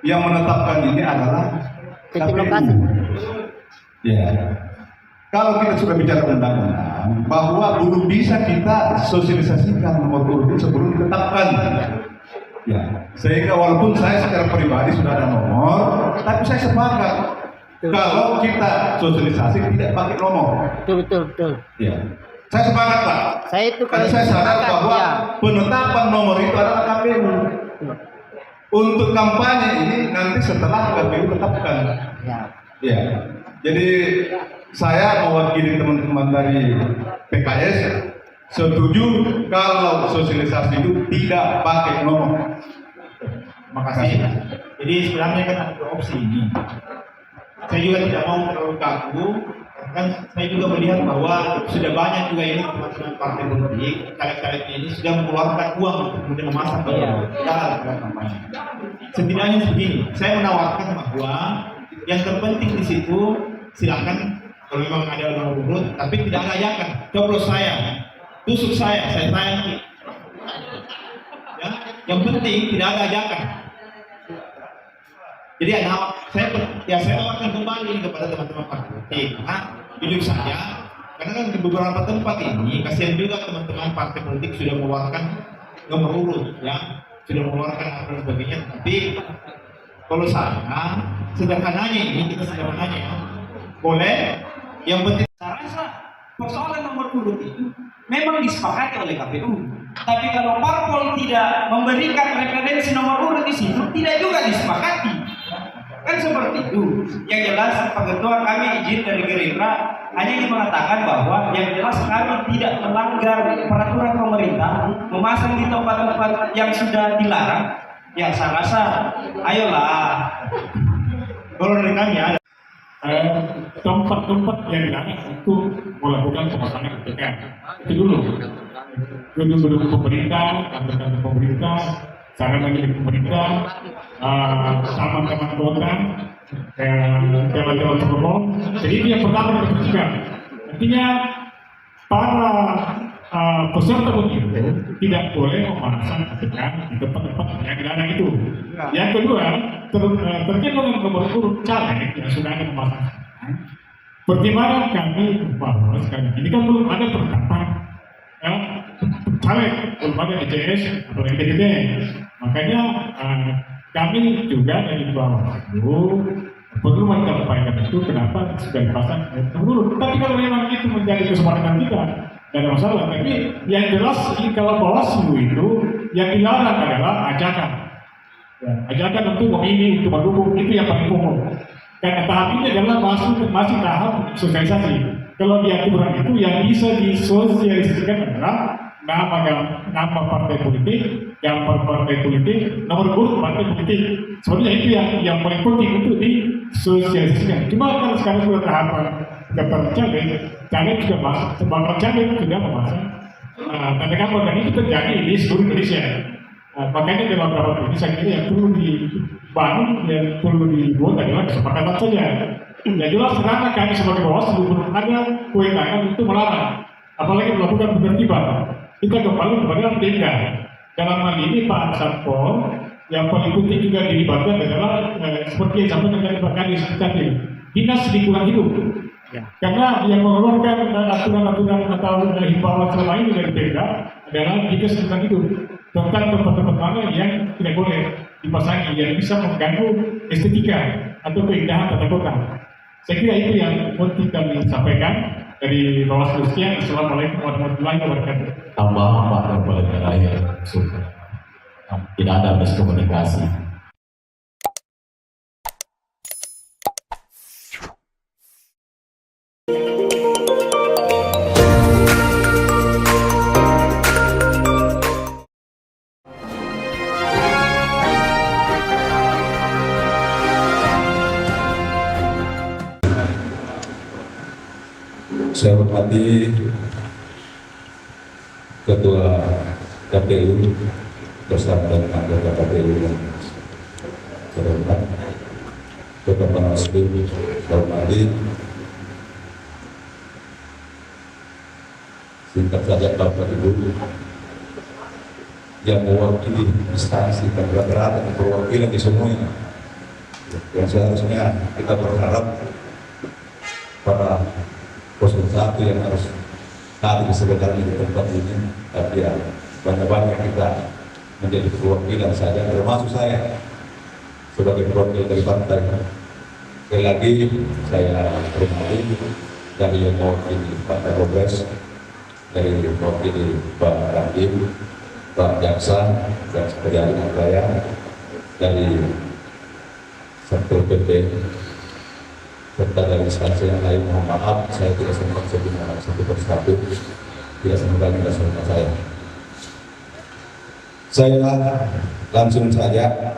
Yang menetapkan ini adalah
titik lokasi.
Ya. Kalau kita sudah bicara undang-undang, bahwa belum bisa kita sosialisasikan nomor urut sebelum ditetapkan. Ya, sehingga walaupun saya secara pribadi sudah ada nomor, tapi saya sepakat kalau kita sosialisasi tidak pakai nomor.
Betul.
Ya. Saya sepakat Pak. Karena saya sadar bahwa penetapan nomor itu adalah KPU. Untuk kampanye ini nanti setelah KPU tetapkan. Ya. Jadi saya mewakili teman-teman dari PKS setuju kalau sosialisasi itu tidak pakai nomor.
Makasih. Jadi sebenarnya kan ada opsi ini. Saya juga tidak mau terlalu kaku, kan saya juga melihat bahwa sudah banyak juga ini teman-teman partai politik, caleg-calegnya ini sudah mengeluarkan uang untuk kemudian memasang dalam kampanye. Setidaknya begini, saya menawarkan bahwa yang terpenting di situ silakan kalau memang ada nomor urut, tapi tidak ada ajakan. Coblos saya, tusuk saya sayangi. Ya, yang penting tidak ada ajakan. Jadi saya tawarkan kembali kepada teman-teman partai. Karena jujur saja, karena kan di beberapa tempat ini kasihan juga teman-teman partai politik sudah mengeluarkan nomor urut, ya sudah mengeluarkan dan sebagainya. Tapi kalau kita sederhananya boleh. Yang penting
saya rasa persoalan nomor urut itu memang disepakati oleh KPU. Tapi kalau parpol tidak memberikan referensi nomor urut di situ, tidak juga disepakati. Kan seperti itu. Yang jelas Pak Ketua, kami izin dari Gerindra hanya ingin mengatakan bahwa yang jelas kami tidak melanggar peraturan pemerintah memasang di tempat-tempat yang sudah dilarang. Yang saya rasa, ayolah. Kalau dari kami ada
tempat-tempat yang dilarang untuk melakukan pemasangan ATM. Itu dulu. Gedung-gedung pemerintah, kantor-kantor pemerintah, sarana milik pemerintah, taman-taman kota, jalan-jalan umum. Jadi itu yang pertama kita bersihkan. Artinya para peserta pemilu tidak boleh memasang ATM di tempat-tempat yang dilarang itu. Yang kedua, terkait dengan nomor urut caleg yang sudah ada pemasangan. Pertimbangan kami bahwa sekarang ini kan belum ada penetapan caleg, belum ada DCS atau NTT. Makanya kami juga dari Bawaslu perlu menyampaikan itu kenapa sudah dipasang urut. Tapi kalau memang itu menjadi kesepakatan kita, tidak ada masalah. Tapi yang jelas kalau Bawaslu itu yang dilarang adalah ajakan. Ya, ajakan untuk memilih, untuk mendukung, itu yang paling pokok. Karena tahap ini adalah masih tahap sosialisasi. Kalau di aturan itu yang bisa disosialisasikan adalah nama partai politik, gambar partai politik, nomor urut partai politik. Sebenarnya itu yang paling penting untuk disosialisasikan. Cuma kalau sekarang sudah tahapan daftar caleg juga masuk, bakal caleg sudah memasang tanda gambar, dan itu terjadi di seluruh Indonesia. Makanya dalam rapat ini saya kira yang perlu dibangun, yang perlu dibuat adalah kesepakatan saja. Ya jelas karena kami sebagai Bawaslu belum ada kewenangan untuk melarang, apalagi melakukan penertiban. Kita kembali kepada Pemda. Dalam hal ini Pak Satpol yang paling penting juga dilibatkan adalah seperti yang disampaikan dari Pak Kadis tadi, dinas lingkungan hidup. Karena yang mengeluarkan aturan-aturan atau himbauan selama ini dari Pemda adalah dinas lingkungan hidup tentang tempat-tempat mana yang tidak boleh dipasangi, yang bisa mengganggu estetika atau keindahan tata kota. Saya kira itu yang penting kami sampaikan dari Bawaslu. Sekian. Assalamualaikum warahmatullahi wabarakatuh.
Tambah Pak yang paling terakhir, tidak ada miskomunikasi.
Saya hormati Ketua KPU bersama dengan anggota KPU yang terhormat, Ketua Bawaslu, saya hormati. Singkat saja Bapak Ibu yang mewakili instansi dan rata-rata perwakilan di semuanya, yang seharusnya kita berharap para 01 yang harus hadir sebenarnya di tempat ini, tapi ya banyak-banyak kita menjadi perwakilan saja, termasuk saya sebagai perwakilan dari partai. Sekali lagi saya hormati dari yang mewakili Partai Progres, dari mewakili Pak Rakim, Pak Jaksa, dan Sekretariat Raya, dari Satpol PP, serta dari instansi yang lain. Mohon maaf, saya tidak sempat sebutkan satu persatu, tidak sempat sama saya. Saya langsung saja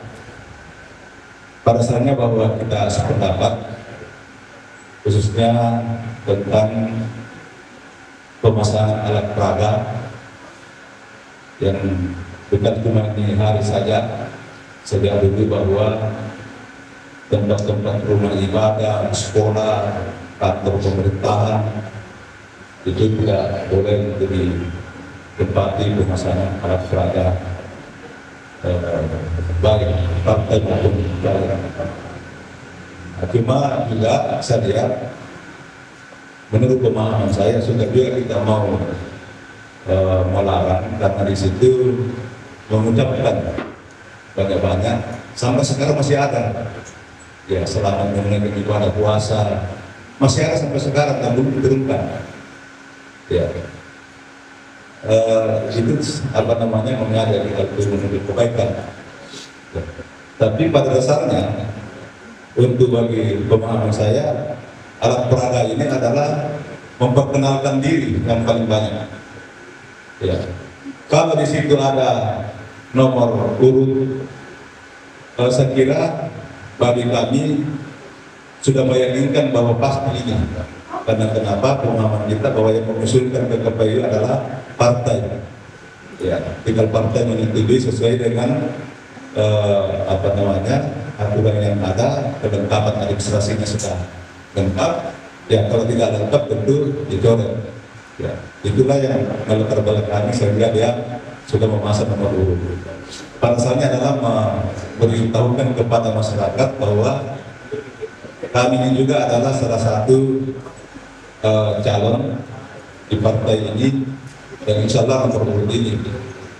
pada dasarnya bahwa kita sependapat khususnya tentang pemasangan alat peraga yang bukan cuma ini hari saja, sejak dulu bahwa tempat-tempat rumah ibadah, sekolah, kantor pemerintahan itu tidak boleh ditempati pemasangan alat peraga baik partai maupun daerah. Cuma juga saya lihat, menurut pemahaman saya sudah juga kita mau melarang karena di situ mengucapkan banyak-banyak sampai sekarang masih ada. Ya, selama menunaikan ibadah puasa masih ada sampai sekarang dan belum diturunkan. Ya. Itu apa namanya mengajak kita untuk kebaikan. Ya. Tapi pada dasarnya untuk bagi pemahaman saya alat peraga ini adalah memperkenalkan diri yang paling banyak. Ya. Kalau di situ ada nomor urut, saya kira bagi kami sudah meyakinkan bahwa pasti ini. Karena kenapa pemahaman kita bahwa yang mengusulkan ke KPU adalah partai. Ya, tinggal partai menyetujui sesuai dengan apa namanya aturan yang ada, kelengkapan administrasinya sudah lengkap. Ya, kalau tidak lengkap tentu dicoret. Ya, itulah yang melatar belakangi sehingga dia sudah memasang nomor urut. Alasannya adalah memberitahukan kepada masyarakat bahwa kami ini juga adalah salah satu calon di partai ini dan insya Allah nomor urut ini.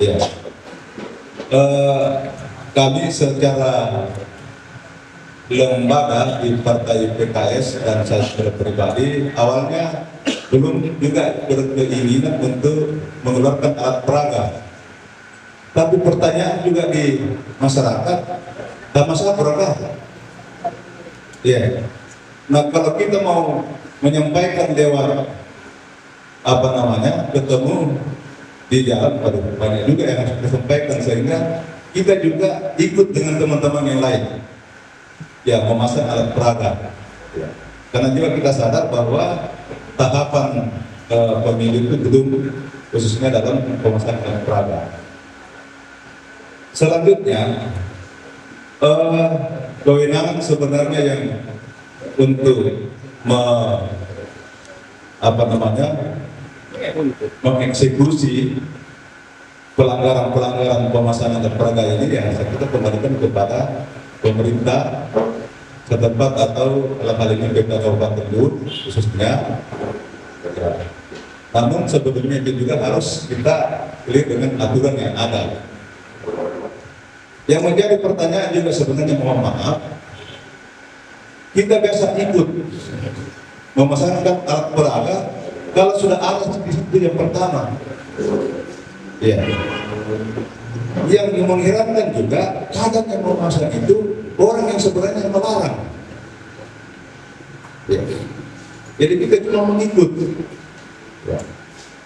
Ya. Kami secara lembaga di partai PKS dan saya secara pribadi awalnya belum juga berkeinginan untuk mengeluarkan alat peraga. Tapi pertanyaan juga di masyarakat, ada masalah peraga? Ya. Nah kalau kita mau menyampaikan lewat apa namanya ketemu di jalan, banyak juga yang harus kita sampaikan sehingga kita juga ikut dengan teman-teman yang lain ya memasang alat peraga ya. Karena juga kita sadar bahwa tahapan pemilu itu belum khususnya dalam pemasangan alat peraga. Selanjutnya kewenangan sebenarnya yang untuk mengeksekusi pelanggaran pemasangan alat peraga ini ya kita kembalikan kepada pemerintah setempat atau dalam hal ini Pemda Kabupaten Luhut khususnya. Ya. Namun sebelumnya itu juga harus kita lihat dengan aturan yang ada. Yang menjadi pertanyaan juga sebenarnya mohon maaf, kita biasa ikut memasangkan alat peraga kalau sudah ada di situ yang pertama. Ya. Yang mengherankan juga kadang yang memasang itu orang yang sebenarnya melarang. Ya. Jadi kita cuma mengikut. Ya.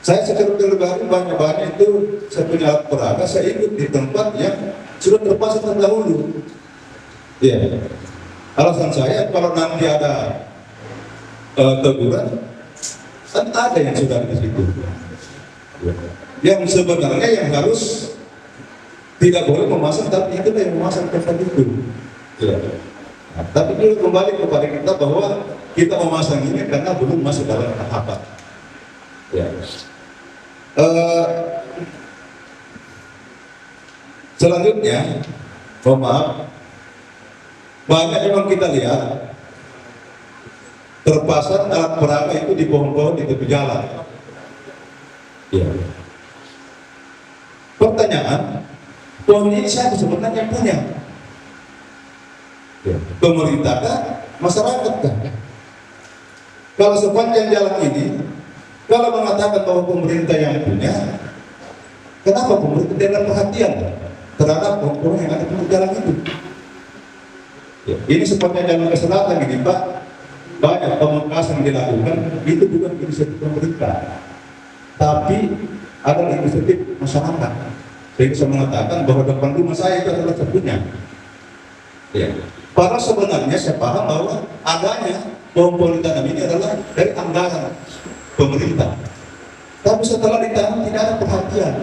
Saya secara pribadi banyak itu saya punya alat peraga, saya ikut di tempat yang sudah terpasang terdahulu. Ya. Alasan saya kalau nanti ada teguran, kan ada yang sudah di situ. Ya. Yang sebenarnya yang harus tidak boleh memasang, tapi itu yang memasang tempat itu. Ya. Nah, tapi juga kembali kepada kita bahwa kita memasang ini karena belum masuk dalam tahapan. Ya. Selanjutnya, mohon maaf, banyak memang kita lihat terpasang alat peraga itu di pohon-pohon di tepi jalan. Ya. Pertanyaan, pohon ini siapa sebenarnya punya? Ya. Pemerintah kah? Masyarakat kah? Kalau sepanjang jalan ini, kalau mengatakan bahwa pemerintah yang punya, kenapa pemerintah tidak perhatian terhadap pohon yang ada di jalan itu? Ya. Ini sepanjang jalan ke selatan ini Pak, banyak pemangkasan yang dilakukan, itu bukan inisiatif pemerintah, tapi adalah inisiatif masyarakat. Saya bisa mengatakan bahwa depan rumah saya itu adalah satunya. Ya. Padahal sebenarnya saya paham bahwa adanya pohon-pohon ditanam ini adalah dari anggaran pemerintah. Tapi setelah ditanam tidak ada perhatian.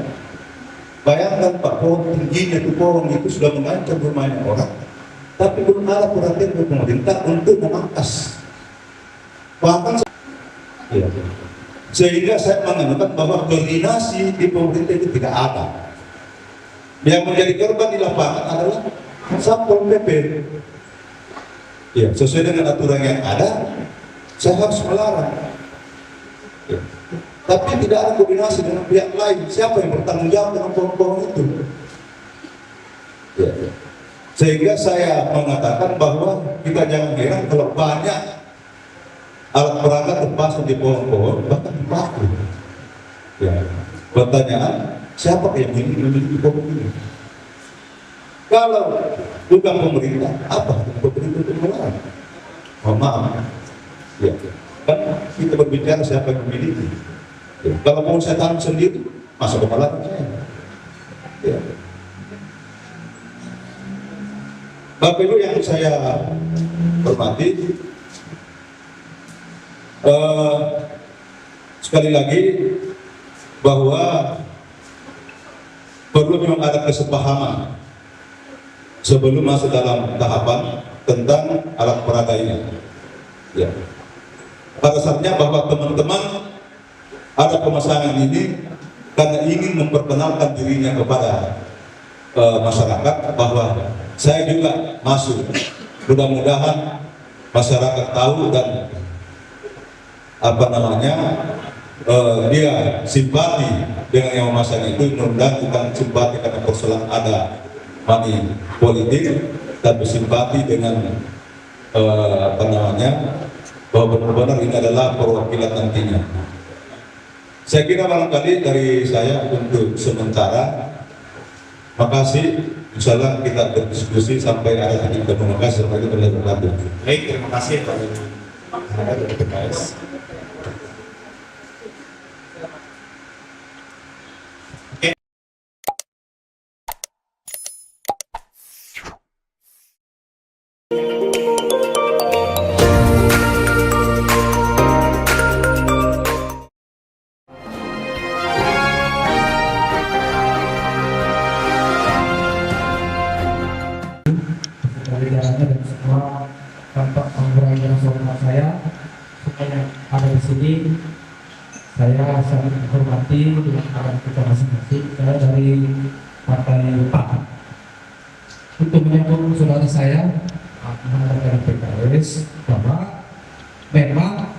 Bayangkan Pak, pohon tingginya itu pohon itu sudah mengancam rumahnya orang, tapi belum ada perhatian dari pemerintah untuk memangkas. Bahkan ya. Sehingga saya menganggap bahwa koordinasi di pemerintah itu tidak ada. Yang menjadi korban di lapangan adalah Satpol PP. Ya, sesuai dengan aturan yang ada, saya harus melarang. Ya. Tapi tidak ada koordinasi dengan pihak lain. Siapa yang bertanggung jawab dengan pohon-pohon itu? Ya. Sehingga saya mengatakan bahwa kita jangan heran kalau banyak alat peraga terpasang di pohon-pohon, bahkan di paku. Pertanyaan, siapa yang memiliki produk ini? Kalau bukan pemerintah, apa pemerintah untuk melarang? Oh, maaf, ya, kan kita berbicara siapa yang memiliki. Ya. Kalau mau saya tanam sendiri, masa melarang saya? Ya. Bapak Ibu yang saya hormati, sekali lagi bahwa perlu memang ada kesepahaman sebelum masuk dalam tahapan tentang alat peraga ini. Ya. Pada saatnya bahwa teman-teman ada pemasangan ini karena ingin memperkenalkan dirinya kepada masyarakat bahwa saya juga masuk. Mudah-mudahan masyarakat tahu dan dia simpati dengan yang memasang itu, mudah-mudahan bukan simpati karena persoalan ada money politik, tapi simpati dengan bahwa benar-benar ini adalah perwakilan nantinya. Saya kira barangkali dari saya untuk sementara. Makasih, insya Allah kita berdiskusi sampai ada titik temu. Terima kasih, sampai berlanjut.
Baik, terima kasih Pak dari PKS.
Dan semua tampak mengurangi rasa hormat saya supaya ada di sini. Saya sangat menghormati dengan alat kita masing-masing. Saya dari Partai PAN. Untuk menyambung saudara saya dari PKS bahwa memang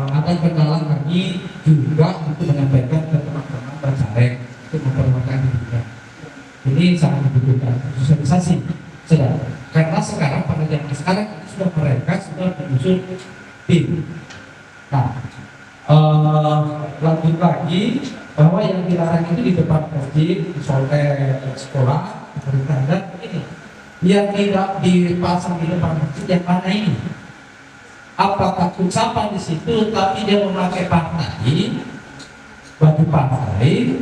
ada kendala kami juga untuk menyampaikan ke teman-teman Bacalek untuk memperkenalkan dirinya. Ini sangat dibutuhkan sosialisasi, karena sekarang pada zaman sekarang ini sudah mereka sudah menyusun tim. Nah, lanjut lagi bahwa yang dilarang itu di depan masjid, di sekolah, pemerintah dan ini yang tidak dipasang di depan masjid yang mana ini? Apakah ucapan di situ tapi dia memakai partai, baju partai,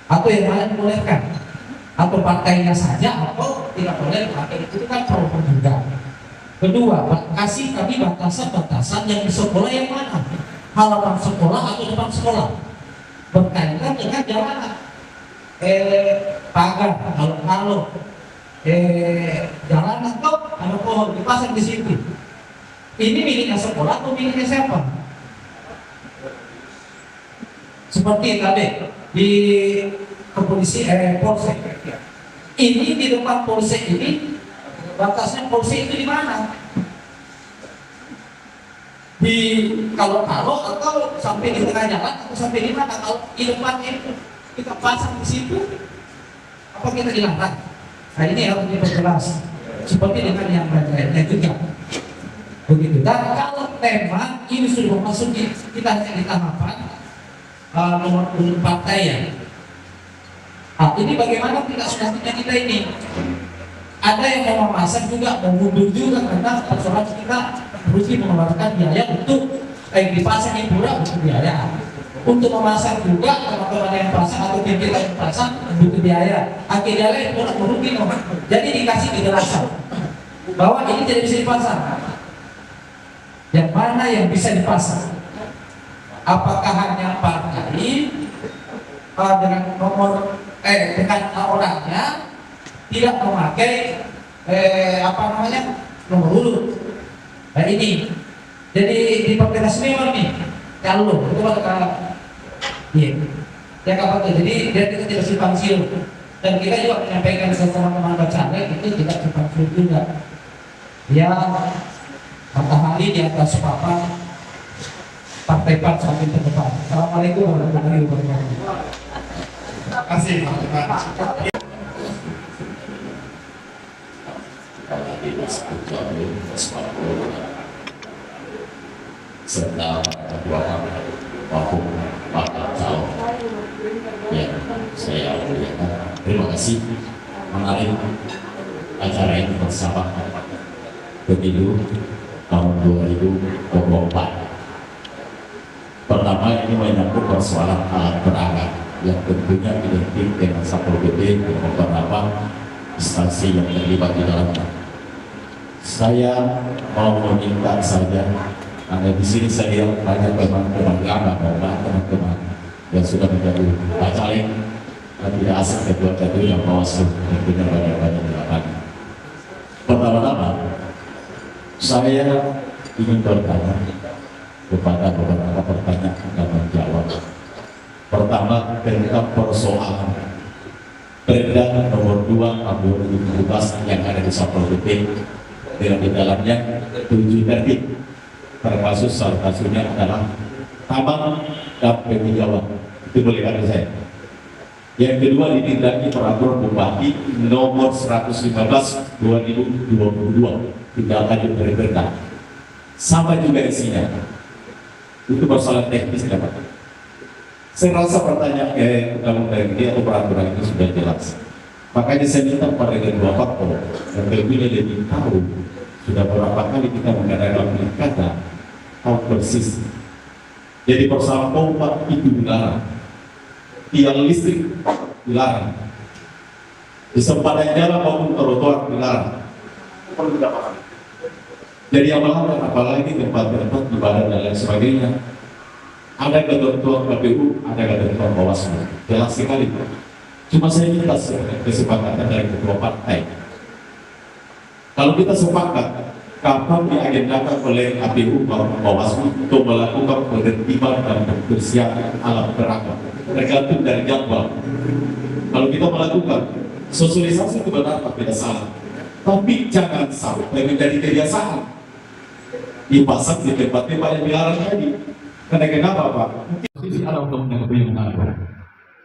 atau yang mana dibolehkan? Atau partainya saja atau tidak boleh pakai itu kan problem juga. Kedua, kasih kami batasan-batasan yang di sekolah yang mana? Halaman sekolah atau depan sekolah? Berkaitan dengan jalanan, pagar, kalau jalanan atau ada pohon dipasang di situ. Ini miliknya sekolah atau miliknya siapa? Seperti tadi di kepolisian polsek. Ini di depan polsek ini batasnya polsek itu di mana? Di kalau atau sampai di tengah jalan atau sampai di mana? Kalau di depannya itu kita pasang di situ, apa kita dilarang? Nah ini harus diperjelas. Seperti dengan yang lainnya juga. Begitu. Dan kalau memang ini sudah masuk kita hanya di tahapan nomor urut partai ya. Nah, ini bagaimana tidak selanjutnya kita ini? Ada yang mau memasang juga, mau mundur juga karena persoalan kita rugi mengeluarkan biaya untuk dipasang hiburan butuh biaya. Untuk memasang juga teman-teman yang pasang atau pimpinan yang pasang butuh biaya. Akhirnya itu merugi. Jadi dikasih kejelasan bahwa ini tidak bisa dipasang. Yang mana yang bisa dipasang? Apakah hanya partai dengan nomor dengan orangnya tidak memakai nomor urut. Nah ini jadi di partai resmi nih kalau itu ya kapan jadi dia tidak simpang siur dan kita juga menyampaikan ke teman-teman Bacalek itu tidak simpang siur juga ya matahari di atas papan partai PAN sampai terdepan. Assalamualaikum warahmatullahi wabarakatuh.
Terima kasih Pak.
Serta ketua maupun bakal calon
Terima kasih. Menarik acara ini bersama pemilu tahun 2024. Pertama, ini menyangkut persoalan alat peraga yang tentunya identik dengan Satpol PP dan beberapa instansi yang terlibat di dalamnya. Saya mau meminta saja, karena di sini saya lihat banyak teman-teman teman-teman yang sudah menjadi caleg dan tidak asing ketua-ketua yang Bawaslu, tentunya banyak-banyak di lapangan. Pertama-tama, saya ingin bertanya kepada beberapa pertanyaan dan menjawab. Pertama, tentang persoalan Perda nomor 2 tahun 2017 yang ada di Satpol PP dengan di dalamnya 7 tertib, termasuk salah satunya adalah taman dan penghijauan. Itu boleh ada saya. Yang kedua, ditindaki peraturan Bupati nomor 115 2022 tidak lanjut dari Perda. Sama juga isinya. Itu persoalan teknis dapat. Saya rasa pertanyaan undang-undang ini atau peraturan itu sudah jelas. Makanya saya minta kepada kedua faktor yang lebih tahu sudah berapa kali kita mengenai dalam kata tahu persis. Jadi persoalan pompa itu dilarang, tiang listrik dilarang, di sempadan jalan maupun trotoar dilarang. Perlu kita pahami. Jadi yang melanggar apalagi tempat-tempat ibadah dan lain sebagainya. Ada ketentuan KPU, ada ketentuan Bawaslu. Jelas sekali. Cuma saya minta kesepakatan dari ketua partai. Kalau kita sepakat, kapan diagendakan oleh KPU maupun Bawaslu untuk melakukan penertiban dan pembersihan alat peraga, tergantung dari jadwal. Kalau kita melakukan sosialisasi itu benar tidak salah, tapi jangan sampai menjadi kebiasaan dipasang di tempat-tempat yang dilarang tadi. Karena kenapa Pak?
Sisi ada untuk mengetahui mengatur.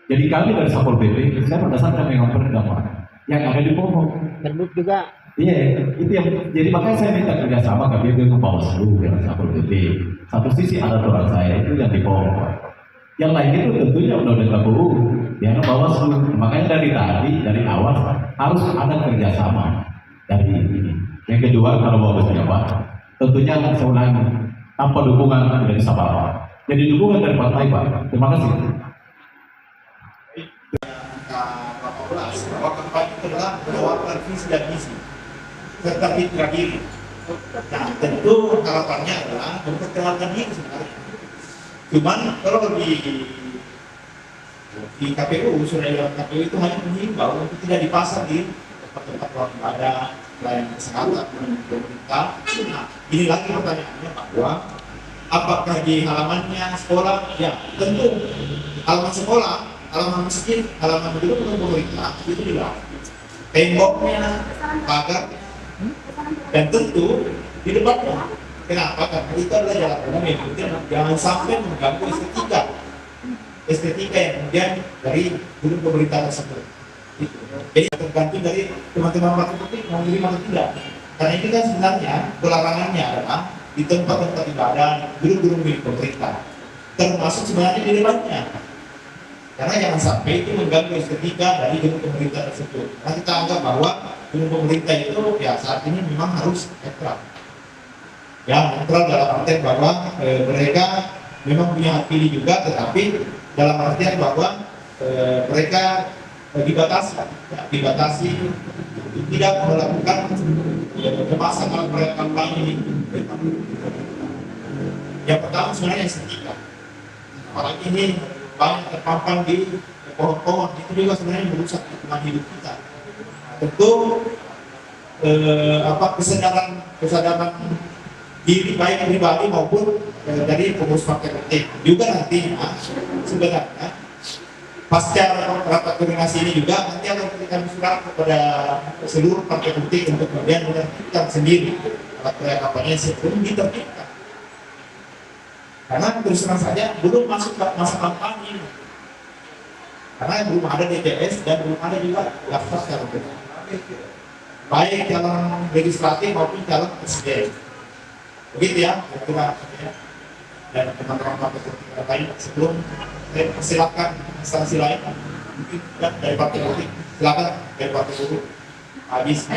Jadi kami dari Satpol PP, saya berdasarkan dengan perda Pak, yang ada di Pokok.
Terbuk juga.
Iya, itu yang. Jadi makanya saya minta kerjasama kami dengan Bawaslu dengan Satpol PP. Satu sisi ada aturan saya itu yang di Pokok. Yang lain itu tentunya undang-undang KPU, yang Bawaslu. Makanya dari awal harus ada kerjasama dari ini. Yang kedua, kalau mau Pak, tentunya saya ulangi, tanpa dukungan dari siapa. Jadi dukungan dari partai Pak. Terima kasih.
Bahwa kampanye itu adalah menawarkan visi dan misi serta fitra diri. Nah, tentu harapannya adalah memperkenalkan diri sebenarnya. Cuman kalau di KPU, surat KPU itu hanya menghimbau untuk tidak dipasang di tempat-tempat ruang ibadah, pelayanan kesehatan, pemerintah. Nah, ini lagi pertanyaannya bahwa apakah di halamannya sekolah? Ya, tentu halaman sekolah, halaman masjid, halaman gedung pemerintah itu juga temboknya, pagarnya, dan tentu di depannya. Kenapa? Karena itu adalah jalan umum yang penting, jangan sampai mengganggu estetika yang kemudian dari gedung pemerintah tersebut. Jadi tergantung dari teman-teman partai politik mau menerima atau tidak. Karena ini kan sebenarnya pelarangannya adalah di tempat-tempat ibadah, gedung-gedung milik pemerintah, termasuk sebenarnya di depannya. Karena jangan sampai itu mengganggu estetika dari gedung pemerintah tersebut. Nah, kita anggap bahwa gedung pemerintah itu ya saat ini memang harus netral. Ya, netral dalam artian bahwa mereka memang punya hak pilih juga, tetapi dalam artian bahwa mereka dibatasi tidak melakukan pemasangan proyek kampanye. Yang pertama sebenarnya estetika, apalagi ini banyak terpampang di pohon-pohon, itu juga sebenarnya merusak lingkungan hidup kita. Tentu kesadaran diri baik pribadi maupun dari pengurus partai politik juga nantinya sebenarnya pasca rapat koordinasi ini juga nanti akan memberikan surat kepada seluruh partai politik untuk kemudian menertibkan sendiri alat proyek kampanye sebelum ditertibkan. Karena terus terang saja belum masuk masa kampanye, karena belum ada DPS dan belum ada juga daftar calon baik calon legislatif maupun calon presiden. Begitu ya, dan teman-teman partai politik lain sebelum saya persilakan instansi lain mungkin dari partai politik Silakan, biar waktu dulu habis.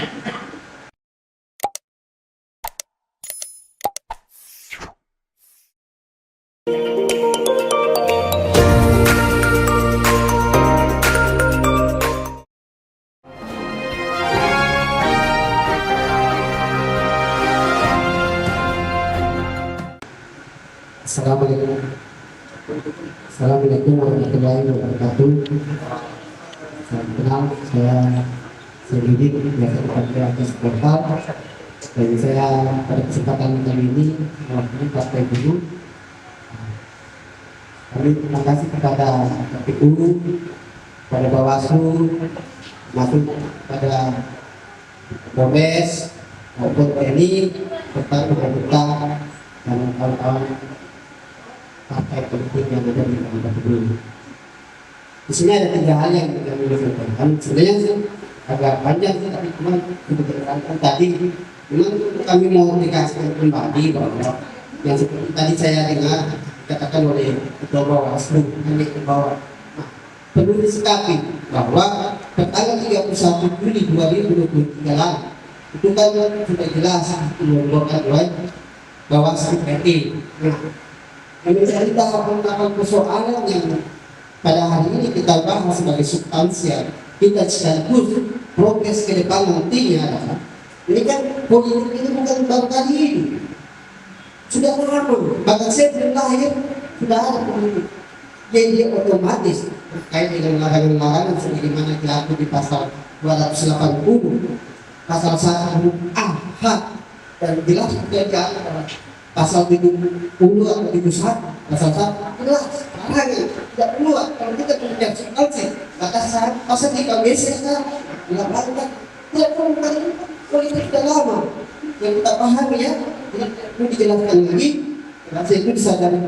Assalamualaikum. Assalamualaikum warahmatullahi wabarakatuh. Salam kenal, saya Didik, biasa dipanggil Agus Portal. Dan saya pada kesempatan kali ini mewakili Partai Buruh. Kami terima kasih kepada KPU, pada Bawaslu, masuk pada Polres maupun TNI, serta pemerintah dan kawan-kawan partai politik yang ada di Partai Buruh. Di sini ada 3 hal yang kami sampaikan. Sebenarnya sih agak panjang sih, tapi cuma untuk diterangkan tadi. Memang kami mau dikasihkan kembali bahwa yang seperti tadi saya dengar dikatakan oleh Ketua Bawaslu hanya ke bawah. Nah, perlu disikapi bahwa tanggal 31 Juli 2023 lalu itu kan sudah jelas dilakukan oleh Bawaslu RI. Nah, yang menjadi tahapan persoalan yang pada hari ini kita bahas sebagai substansial, kita sekaligus progres ke depan nantinya adalah ini kan politik ini bukan baru kali ini, sudah lama. Bahkan saya belum lahir sudah ada politik. Jadi otomatis terkait dengan larangan-larangan sebagaimana diatur di pasal 280, pasal 1A, H, dan jelas juga diatur pasal 70 atau 71, pasal 1 jelas larangan tidak perlu kalau kita punya substansi. Pasal 3 sekarang dilakukan tidak perlu politik sudah lama yang kita pahami ya, ini dijelaskan lagi. Saya itu disadari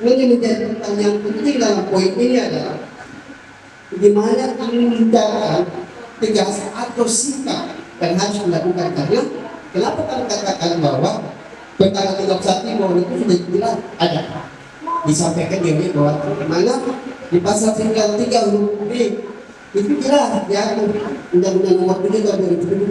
menjadi pertanyaan penting dalam poin ini adalah bagaimana menunjukkan tegas atau sikap yang harus dilakukan. Karena kenapa kami katakan bahwa tanggal 31 bahwa itu sudah jelas ada disampaikan dia bahwa mana di pasal 3 huruf B itu jelas ya, Undang-Undang Nomor 7 Tahun 2017,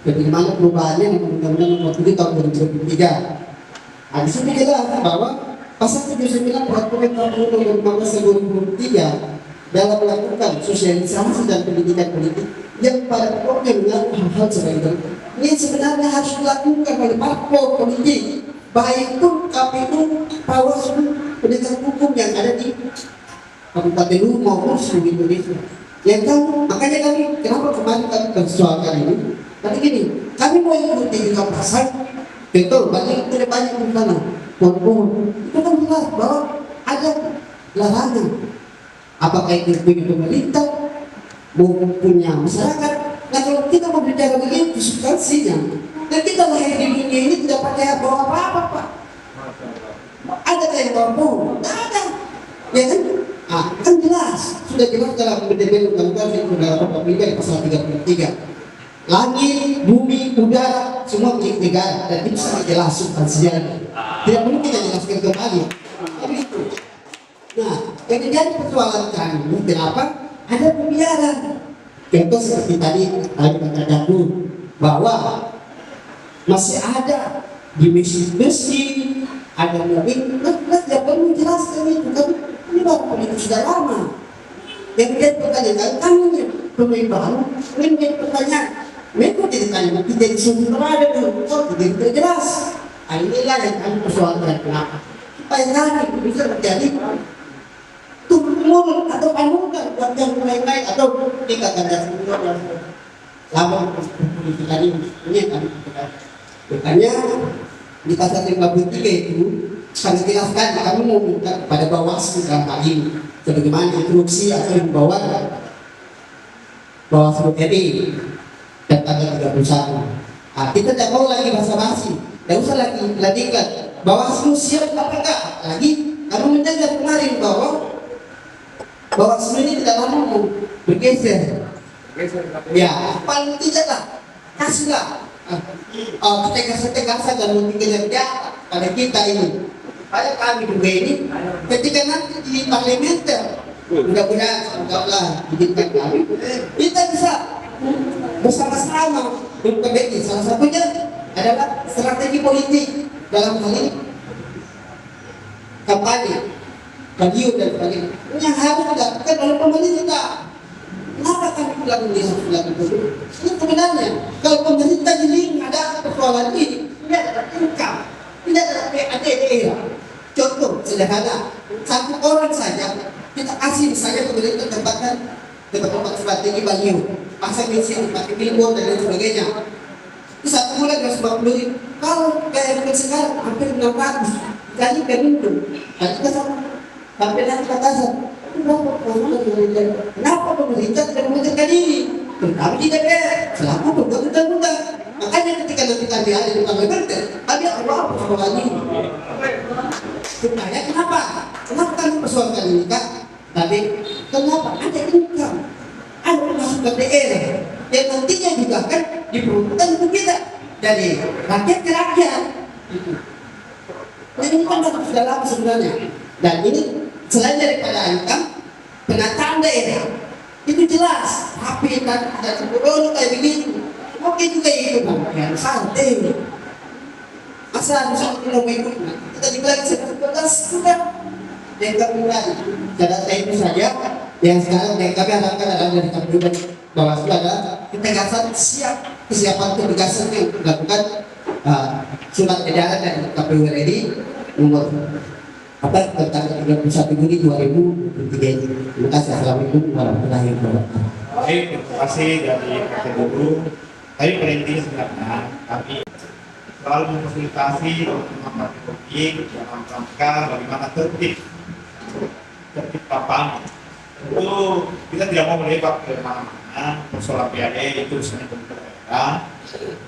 bagaimana perubahannya dengan Undang-Undang Nomor 7 Tahun 2023. Nah, di sini jelas bahwa pasal 79 Peraturan Nomor 15 2023 dalam melakukan sosialisasi dan pendidikan politik yang pada pokoknya mengatur hal-hal sebagai berikut. Ini sebenarnya harus dilakukan oleh parpol politik, baik itu KPU, Bawaslu, penegak hukum yang ada di Kabupaten Luwu maupun seluruh Indonesia. Yang tahu, makanya kami kenapa kemarin kami persoalkan ini. Tapi gini, kami mau ikuti juga pasal, betul, banyak tidak banyak di sana. Pohon-pohon itu kan jelas bahwa ada larangan. Apakah itu punya pemerintah maupun punya masyarakat? Nah, kalau kita mau bicara begitu substansinya, dan kita lahir di dunia ini tidak pakai bawa apa-apa, Pak. Ada kayak bawa pohon? Tidak ada, ya kan? Ah, kan jelas, sudah jelas dalam PDB Undang-Undang Republik pasal 33. Langit, bumi, udara, semua milik negara dan itu sangat jelas substansinya. Tidak perlu kita jelaskan kembali. Begitu. Nah, yang menjadi persoalan kami, kenapa ada pembiaran? Contoh seperti tadi katakan bahwa masih ada di masjid-masjid ada mobil, tidak perlu jelaskan itu kan. Ini baru politik sudah lama. Yang menjadi pertanyaan kami pemain baru, ini menjadi pertanyaan. Mereka tidak tanya, tapi jadi sumber ada dulu, tidak jelas. Nah, inilah yang kami persoalkan kenapa. Supaya kami bisa menjadi turun atau panutan buat yang lain-lain atau tiga ganda semua lama politik tadi ini kami katakan. Makanya di pasal 53 itu kami jelaskan kami mau minta kepada Bawaslu dalam hal ini sebagaimana instruksi atau himbauan Bawaslu RI dan tanggal 31. Nah, kita tidak mau lagi basa-basi, tidak usah lagi lanjutkan. Bawaslu siap apa enggak? Lagi kami mendengar kemarin bahwa Bawaslu ini tidak lama mau bergeser. Ya, paling tidak lah, kasihlah ketegasan dan kerja pada kita ini. Supaya kami juga ini ketika nanti di parlementer Mudah-mudahan semoga bikinkan kami kita bisa bersama-sama memperbaiki. Salah satunya adalah strategi politik dalam hal ini kampanye, radio dan sebagainya yang harus dilakukan oleh pemerintah. Kenapa kami bilang ini harus dilakukan dulu? Ini sebenarnya kalau pemerintah jeli ada persoalan ini, tidak ada income, tidak ada PAD. Contoh sederhana, satu orang saja kita kasih misalnya pemerintah tempatkan tempat strategi baliho, pasang mesin, pakai billboard dan lain sebagainya. Itu satu bulan 250.000. Kalau kayak sekarang hampir 600 kali pemilu. Tadi kita sampai nanti batasan. Kenapa pemerintah tidak memikirkan ini? Terutama di DPR selaku pembuat undang-undang. Makanya ketika nanti kami ada di parlemen, kami akan persoalan ini. Supaya kenapa kami persoalkan ini Kak? Tapi kenapa ada income, ada masukan daerah yang nantinya juga kan diperuntukkan untuk kita dari rakyat ke rakyat. Jadi ini kan sudah lama sebenarnya. Dan ini selain daripada income, penataan daerah itu jelas. Tapi dan sembrono kayak begitu, oke juga itu kan santai. Masa misalnya kita mau ikut, kita dibilang sudah yang kami mulai. Data itu saja yang sekarang yang kami harapkan adalah dari KPU dan Bawaslu ada ketegasan kesiapan ketegasan yang dilakukan surat edaran dari KPU RI nomor tanggal 31 Juni 2023 ini. Terima kasih. Assalamualaikum warahmatullahi wabarakatuh.
Baik, terima kasih dari Partai Buruh. Tapi pada intinya sebenarnya kami selalu memfasilitasi teman-teman partai politik dalam rangka bagaimana tertib kampanye. Itu kita tidak mau melebar ke mana-mana persoalan PAD itu sebenarnya daerah.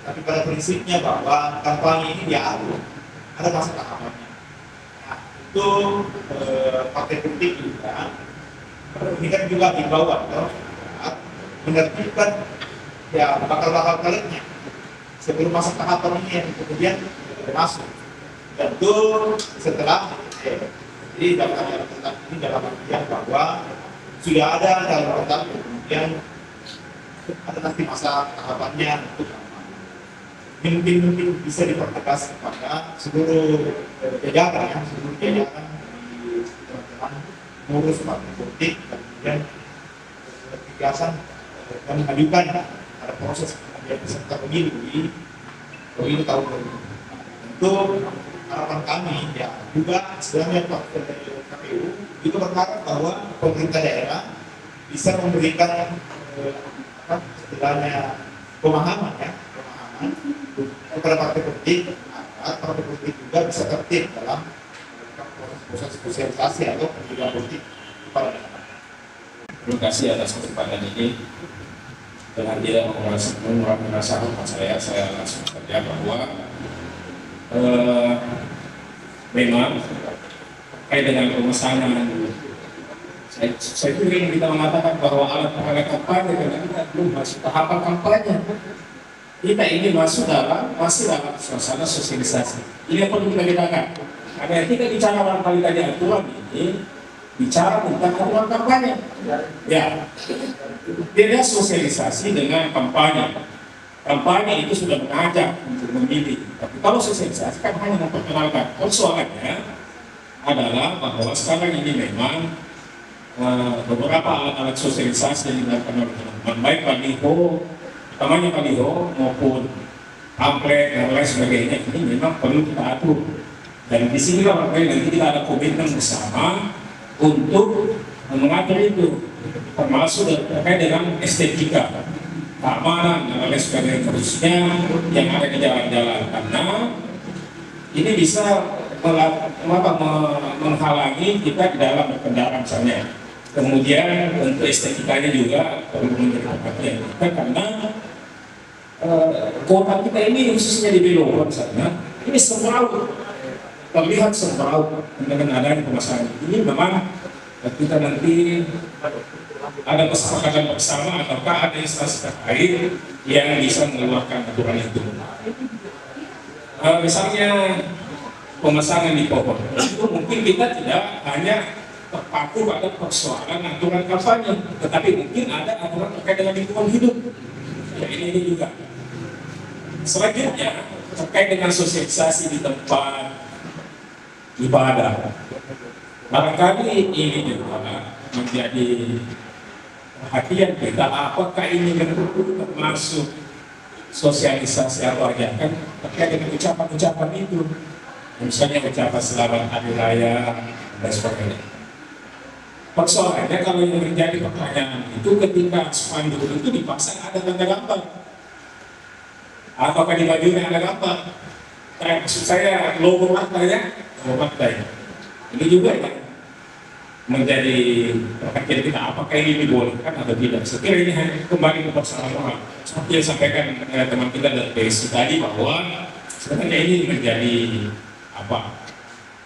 Tapi pada prinsipnya bahwa kampanye ini diatur, ada masa tahapannya. Nah, itu partai politik juga ini kan juga di bawah menertibkan ya bakal calegnya sebelum masa tahapan ini yang kemudian masuk. Tentu setelah jadi dalam tentang ini dalam artian bahwa sudah ada dalam tentang kemudian ada nanti masa tahapannya untuk mungkin bisa dipertegas kepada seluruh jajaran di teman-teman mengurus partai politik dan kemudian kegiatan dan mengajukan ada proses peserta pemilu di pemilu tahun 2020. Tentu harapan kami ya juga sebenarnya KPU itu berharap bahwa pemerintah daerah bisa memberikan istilahnya pemahaman kepada partai politik agar partai politik juga bisa tertib dalam proses sosialisasi atau pendidikan politik kepada daerah.
Terima kasih atas kesempatan ini. Dengan tidak mengurangi rasa hormat saya langsung saja bahwa memang terkait dengan pemesanan saya ingin kita mengatakan bahwa alat peraga kampanye karena kita belum masuk tahapan kampanye, kita ini masih dalam suasana sosialisasi. Ini yang perlu kita bedakan. Karena kita bicara barangkali tadi aturan ini bicara tentang aturan kampanye. Ya, beda sosialisasi dengan kampanye. Kampanye itu sudah mengajak untuk memilih. Tapi kalau sosialisasi kan hanya memperkenalkan. Persoalannya adalah bahwa sekarang ini memang beberapa alat-alat sosialisasi yang dilakukan oleh teman-teman, baik baliho, utamanya baliho maupun pamflet dan lain sebagainya, ini memang perlu kita atur. Dan di sini nanti kita ada komitmen bersama untuk mengatur itu, termasuk terkait dengan estetika, keamanan dan lain sebagainya, khususnya yang ada di jalan-jalan, karena ini bisa menghalangi kita di dalam berkendara misalnya. Kemudian untuk estetikanya juga perlu menjadi perhatian kita, karena kota kita ini khususnya di Belokan sana ini semraut, terlihat semraut dengan adanya pemasangan ini. Memang kita nanti ada kesepakatan bersama ataukah ada instansi terkait yang bisa mengeluarkan aturan itu. Misalnya pemasangan di pohon itu mungkin kita tidak hanya terpaku pada persoalan aturan kampanye, tetapi mungkin ada aturan terkait dengan lingkungan hidup. Ya, ini juga. Selanjutnya terkait dengan sosialisasi di tempat ibadah. Barangkali ini juga menjadi perhatian kita, apakah ini termasuk sosialisasi atau ajakan terkait dengan ucapan-ucapan itu, misalnya ucapan selamat hari raya dan sebagainya. Persoalannya kalau yang menjadi pertanyaan itu ketika spanduk itu dipasang ada tanda gambar, apakah di bajunya ada gambar? Maksud saya logo partainya, ini juga ya menjadi perhatian kita, apakah ini dibolehkan atau tidak. Sekiranya ini hanya kembali ke persoalan orang seperti yang disampaikan teman kita dari PSI tadi, bahwa sebenarnya ini menjadi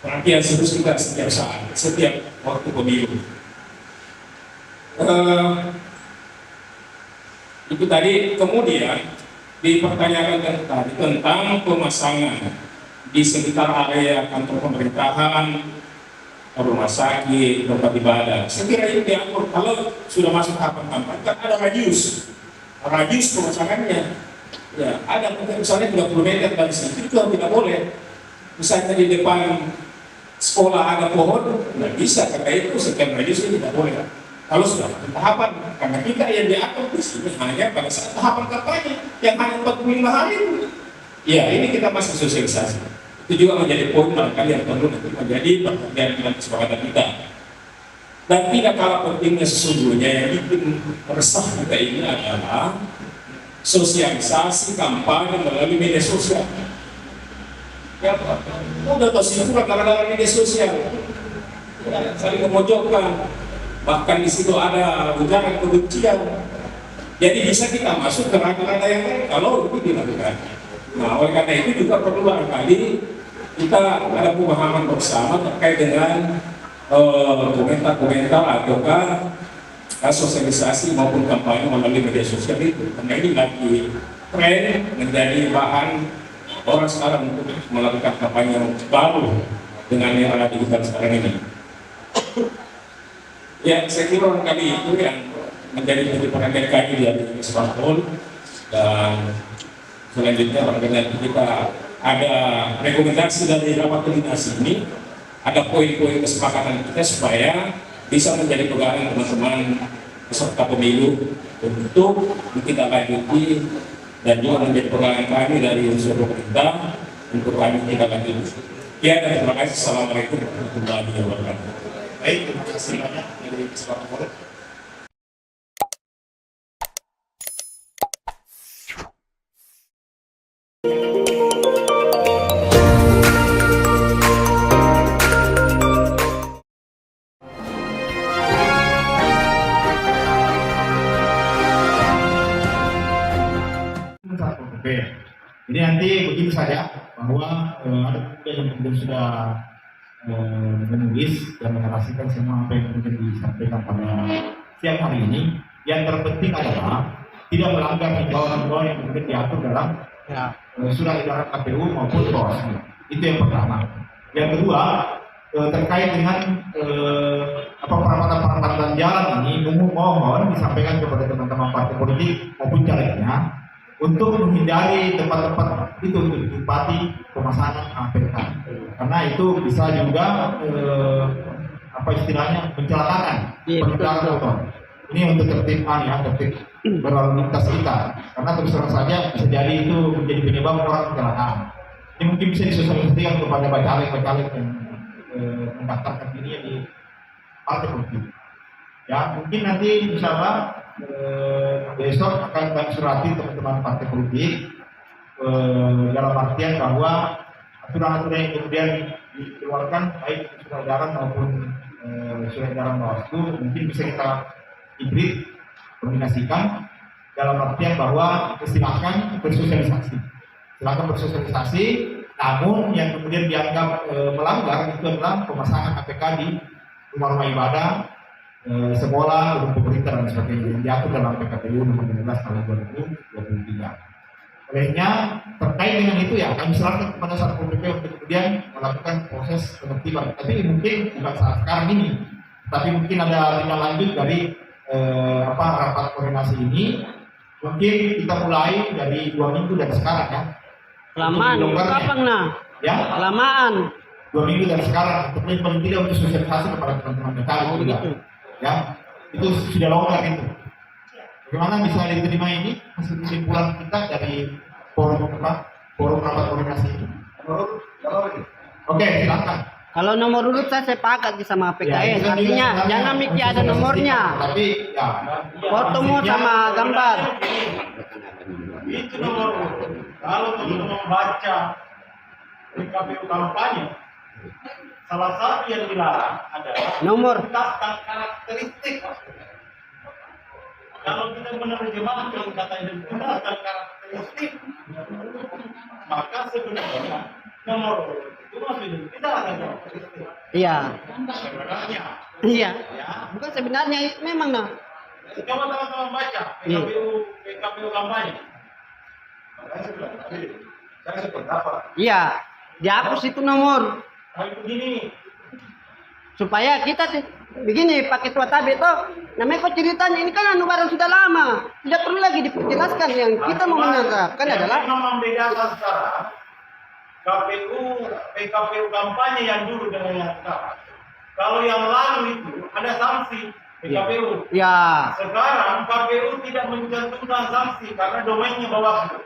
perhatian serius kita setiap saat, setiap waktu pemilu. Itu tadi. Kemudian dipertanyakan tadi tentang pemasangan di sekitar area kantor pemerintahan, rumah sakit, tempat ibadah. Sekiranya ini diatur, kalau sudah masuk tahapan kampanye kan ada radius pemasangannya. Ya, ada misalnya 30 meter dari situ itu tidak boleh. Misalnya di depan sekolah ada pohon, nggak bisa, karena itu sekian radius ini tidak boleh. Kalau sudah masuk tahapan, karena kita yang diatur di sini hanya pada saat tahapan kampanye yang hanya 45 hari. Ya, ini kita masih sosialisasi. Itu juga menjadi poin barangkali yang perlu menjadi perhatian dan kesepakatan kita. Dan tidak kalah pentingnya sesungguhnya yang bikin resah kita ini adalah sosialisasi kampanye melalui media sosial. Ya, udah tahu sih dalam media sosial, ya, saling memojokkan, bahkan di situ ada ujaran kebencian. Jadi bisa kita masuk ke ranah-ranah yang lain kalau itu dilakukan. Nah, oleh karena itu juga perlu barangkali kita ada pemahaman bersama terkait dengan komentar-komentar ataukah sosialisasi maupun kampanye melalui media sosial itu. Karena ini lagi tren menjadi bahan orang sekarang untuk melakukan kampanye baru dengan era digital sekarang ini. Ya, saya kira barangkali itu yang menjadi perhatian kami dari Spanduk. Dan selanjutnya barangkali kita ada rekomendasi dari rapat koordinasi ini, ada poin-poin kesepakatan kita supaya bisa menjadi pegangan teman-teman peserta pemilu untuk ditindaklanjuti dan juga menjadi pegangan kami dari unsur pemerintah untuk kami ditindaklanjuti. Ya, dan terima kasih. Assalamualaikum warahmatullahi wabarakatuh. Baik, terima kasih banyak dari kesepakatan.
Jadi nanti begitu saja bahwa ada yang kemudian sudah menulis dan menarasikan semua apa yang kemudian disampaikan pada siang hari ini. Yang terpenting adalah tidak melanggar himbauan-himbauan yang kemudian diatur dalam surat edaran KPU maupun Bawaslu. Itu yang pertama. Yang kedua, terkait dengan perapatan jalan ini, mohon disampaikan kepada teman-teman partai politik maupun calegnya untuk menghindari tempat-tempat itu untuk ditempati pemasangan APK, karena itu bisa juga mencelakakan pengendara motor. Ini untuk tertib tertib berlalu lintas kita, karena terus terang saja bisa jadi itu menjadi penyebab orang kecelakaan. Ini mungkin bisa disosialisasikan kepada caleg-caleg yang mendaftarkan dirinya di partai politik. Ya, mungkin nanti misalnya besok akan kami surati teman-teman partai politik dalam artian bahwa aturan-aturan yang kemudian dikeluarkan baik surat edaran maupun surat edaran Bawaslu mungkin bisa kita hibrid kombinasikan dalam artian bahwa silakan bersosialisasi, namun yang kemudian dianggap melanggar itu adalah pemasangan APK di rumah-rumah ibadah, sekolah, gedung pemerintah dan sebagainya yang diatur dalam PKPU nomor 15 tahun 2023. Olehnya terkait dengan itu ya kami serahkan kepada Satpol PP untuk kemudian melakukan proses penertiban. Tapi mungkin bukan saat sekarang ini, Tapi mungkin ada tindak lanjut dari rapat koordinasi ini. Mungkin kita mulai dari 2 minggu dari sekarang ya.
Kelamaan, kapan nah?
Ya,
Kelamaan.
2 minggu dari sekarang. Tapi paling tidak untuk sosialisasi kepada teman-teman DKV juga. Ya, itu sudah longgar itu. Bagaimana bisa diterima ini hasil kesimpulan kita dari forum rapat koordinasi ini? Oke, silakan.
Kalau nomor urut saya sepakat sama PKS, artinya jangan mikir ada nomornya.
Tapi ya,
fotomu sama gambar.
Itu nomor urut. Kalau teman-teman baca PKPU kampanye, salah satu yang dilarang adalah
nomor
dan karakteristik. Kalau kita menerjemahkan kata identitas dan karakteristik, maka sebenarnya nomor urut itu masih tidak ada karakteristik.
Iya.
Sebenarnya.
Iya.
Ya.
Bukan sebenarnya itu memang nah.
Coba teman-teman baca PKPU kampanye. Saya sependapat.
Iya. Dihapus itu nomor.
Tapi begini.
Supaya kita begini pakai tua tabe toh. Namanya kok ceritanya ini kan anu barang sudah lama. Tidak perlu lagi diperjelaskan. Yang kita mau menangkapkan adalah
yang membedakan sekarang PKPU kampanye yang dulu dengan yang sekarang. Kalau yang lalu itu ada sanksi PKPU.
ya.
Sekarang KPU tidak mencantumkan sanksi karena domainnya Bawaslu.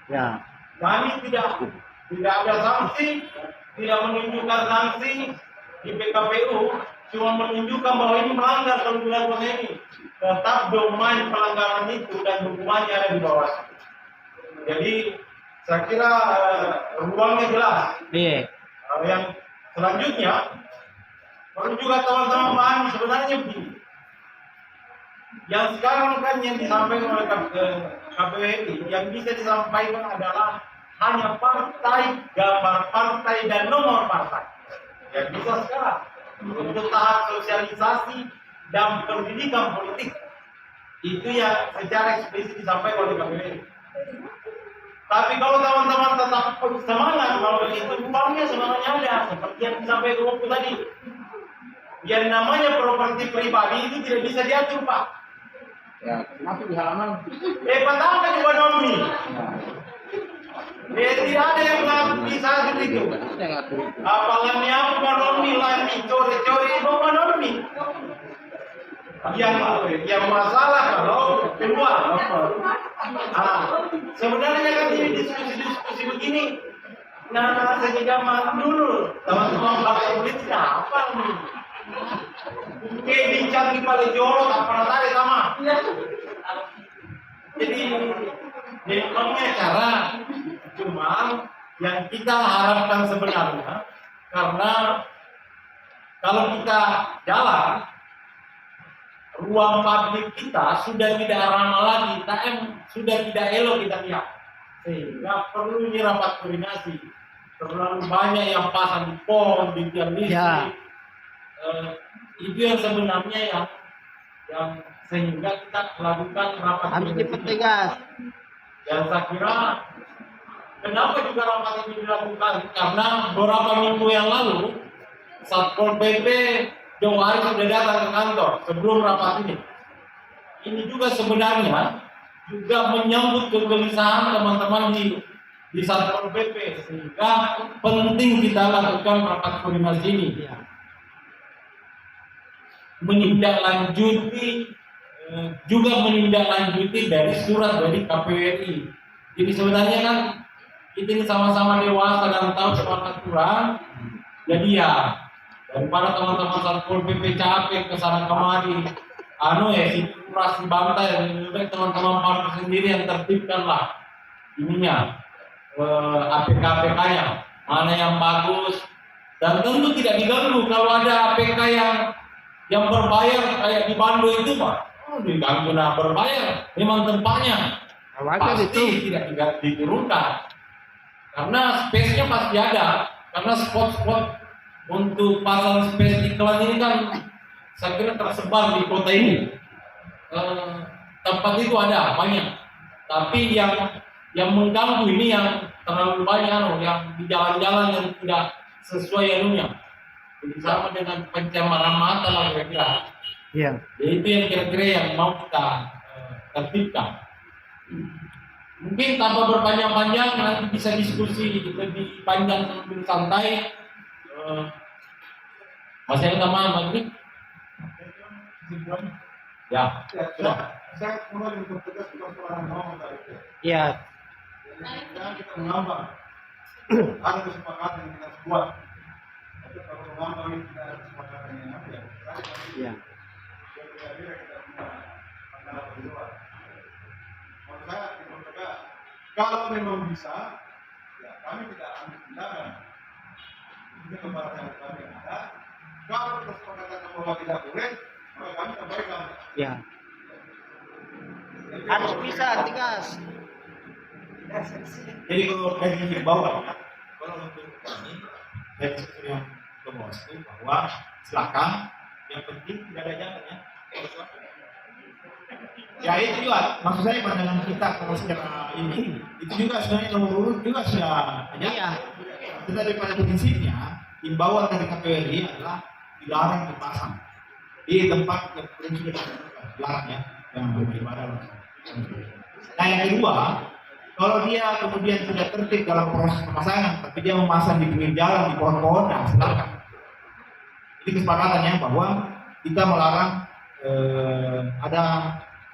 Ya.
Kami tidak ada sanksi, tidak menunjukkan sanksi di PKPU, cuma menunjukkan bahwa ini melanggar kalau dilakukan ini. Tetap domain pelanggaran itu dan hukumannya ada di Bawaslu. Jadi saya kira ruangnya jelas.
Iya.
Yang selanjutnya perlu juga teman-teman pahami sebenarnya begini. Yang sekarang kan yang disampaikan oleh KPWI yang bisa disampaikan adalah hanya partai, gambar partai dan nomor partai. Yang bisa sekarang untuk tahap sosialisasi dan pendidikan politik itu yang secara eksplisit disampaikan oleh KPWI. Tapi kalau teman-teman tetap semangat kalau itu uangnya semangatnya ada seperti yang disampaikan waktu tadi. Yang namanya properti pribadi itu tidak bisa diatur, Pak.
Ya, kenapa di halaman?
Pertama juga nomi. Tidak ada yang bisa atur itu. Apalagi apa nomi lagi core-core nomi. Yang masalah kalau keluar. Sebenarnya kan ini diskusi begini. Nah, sejak zaman dulu teman-teman partai politik apa nih? Kayak bincang di Palejolo tak pernah tahu sama. Jadi memangnya cara cuma yang kita harapkan sebenarnya karena kalau kita jalan ruang publik kita sudah tidak ramah lagi, sudah tidak elok kita lihat, sehingga perlu ini rapat koordinasi. Terlalu banyak yang pasang di pom, di tiang listrik. Itu yang sebenarnya yang sehingga kita melakukan rapat
harus dipertegas.
Dan saya kira kenapa juga rapat ini dilakukan? Karena beberapa minggu yang lalu Satpol PP Johari sudah datang ke kantor sebelum rapat ini. Ini juga sebenarnya juga menyambut kegelisahan teman-teman di Satpol PP sehingga penting kita lakukan rapat koordinasi ini. Menindaklanjuti dari surat dari KPWI. Jadi sebenarnya kan kita ini sama-sama dewasa dan tahu semangat kurang. Jadi ya daripada teman-teman Satpol PP capek kesana kemari, si kurasi bantai, lebih baik teman-teman partai sendiri yang tertibkanlah ininya, APK-APK-nya mana yang bagus dan tentu tidak diganggu kalau ada APK yang berbayar kayak di Bandung itu Pak, diganggu berbayar, memang tempatnya pasti tidak diturunkan karena space-nya pasti ada, karena spot-spot untuk pasang space iklan ini kan saya kira tersebar di kota ini. Tempat itu ada banyak, tapi yang mengganggu ini yang terlalu banyak, yang di jalan-jalan yang tidak sesuai anunya.
bersama dengan pencemaran mata lah kira-kira.
Iya.
Itu yang kira-kira yang mau kita tertibkan. Mungkin tanpa berpanjang-panjang nanti bisa diskusi lebih panjang, lebih santai. Masih ada tambahan, Mas Rik? Ya, sudah.
Saya mulai mempertegas bukan soal ngomong tadi.
Iya.
Jangan kita mengambang. Ada kesepakatan yang kita buat. Tapi kalau mengambang ini tidak ada kesepakatan yang ada.
Iya.
Kira-kira kita punya pandangan berdua. Menurut saya dipertegas. Kalau memang bisa, ya kami tidak ambil tindakan. Ini kepada yang kami ada. Kalau kesepakatan bahwa tidak boleh, maka kami sampaikan.
Ya. Harus bisa tegas.
Jadi kalau dari sisi bawah ya, kalau untuk kami dari sisi yang kemuas itu bahwa silakan, yang penting tidak ada jalan ya. Ya itu juga, maksud saya pandangan kita kalau secara ini itu juga sebenarnya nomor urut juga sudah ada. Iya. Tetapi pada prinsipnya imbauan dari KPU RI adalah dilarang dipasang di tempat yang sudah dilarang ya, yang beribadah. Nah yang kedua, kalau dia kemudian sudah tertib dalam proses pemasangan, tapi dia memasang di pinggir jalan, di pohon-pohon, nah silakan. Ini kesepakatannya bahwa kita melarang ada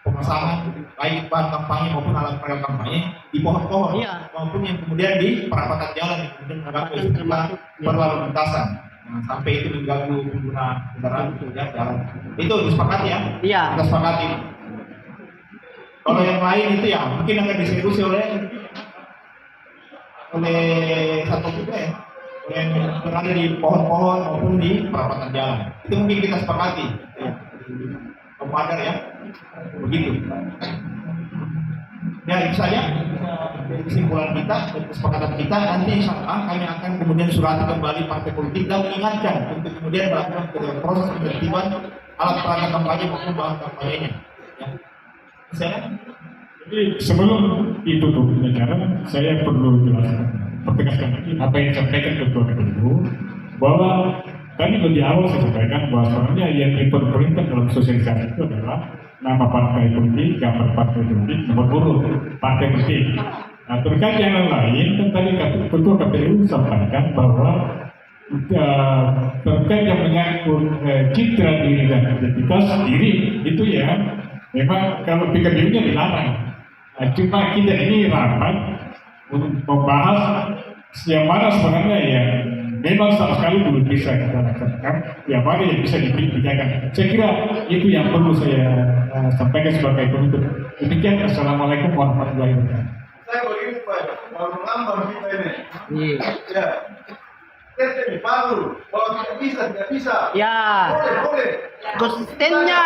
pemasangan baik bahan kampanye maupun alat peraga kampanye di pohon-pohon, maupun yang kemudian di perapatan jalan yang kemudian mengganggu berlalu lintasan. Nah, sampai itu mengganggu pengguna kendaraan ya jalan. Itu disepakati ya? Iya. Kita sepakati. Kalau yang lain itu ya mungkin akan diselurusi oleh satu juga ya, yang berada di pohon-pohon maupun di perapatan jalan. Itu mungkin kita sepakati. Ya. Pemadar ya, begitu. Ya itu saja kesimpulan kita, kesepakatan kita. Nanti insya Allah kami akan kemudian surati kembali partai politik dan mengingatkan untuk kemudian melakukan proses penertiban alat peraga kampanye maupun bahan kampanyenya. Ya.
Jadi sebelum ditutup acara, saya perlu jelaskan, pertegaskan lagi apa yang disampaikan Ketua KPU bahwa tadi lebih awal saya sampaikan bahwa sebenarnya yang diperintahkan dalam sosialisasi itu adalah nama partai politik, gambar partai politik, nomor urut partai politik. Nah terkait yang lain, kan tadi Ketua KPU sampaikan bahwa terkait yang menyangkut citra diri dan identitas diri itu ya memang kalau pikir dirinya dilarang. Nah, cuma kita ini rapat untuk membahas yang mana sebenarnya yang memang sama sekali belum bisa kita laksanakan, yang mana yang bisa dikerjakan. Saya kira itu yang perlu saya sampaikan sebagai penutup. Demikian, assalamualaikum warahmatullahi wabarakatuh.
Saya begini Pak, kalau mengambang kita ini, ya, kita di Palu, kalau tidak bisa,
ya,
boleh.
konsistennya,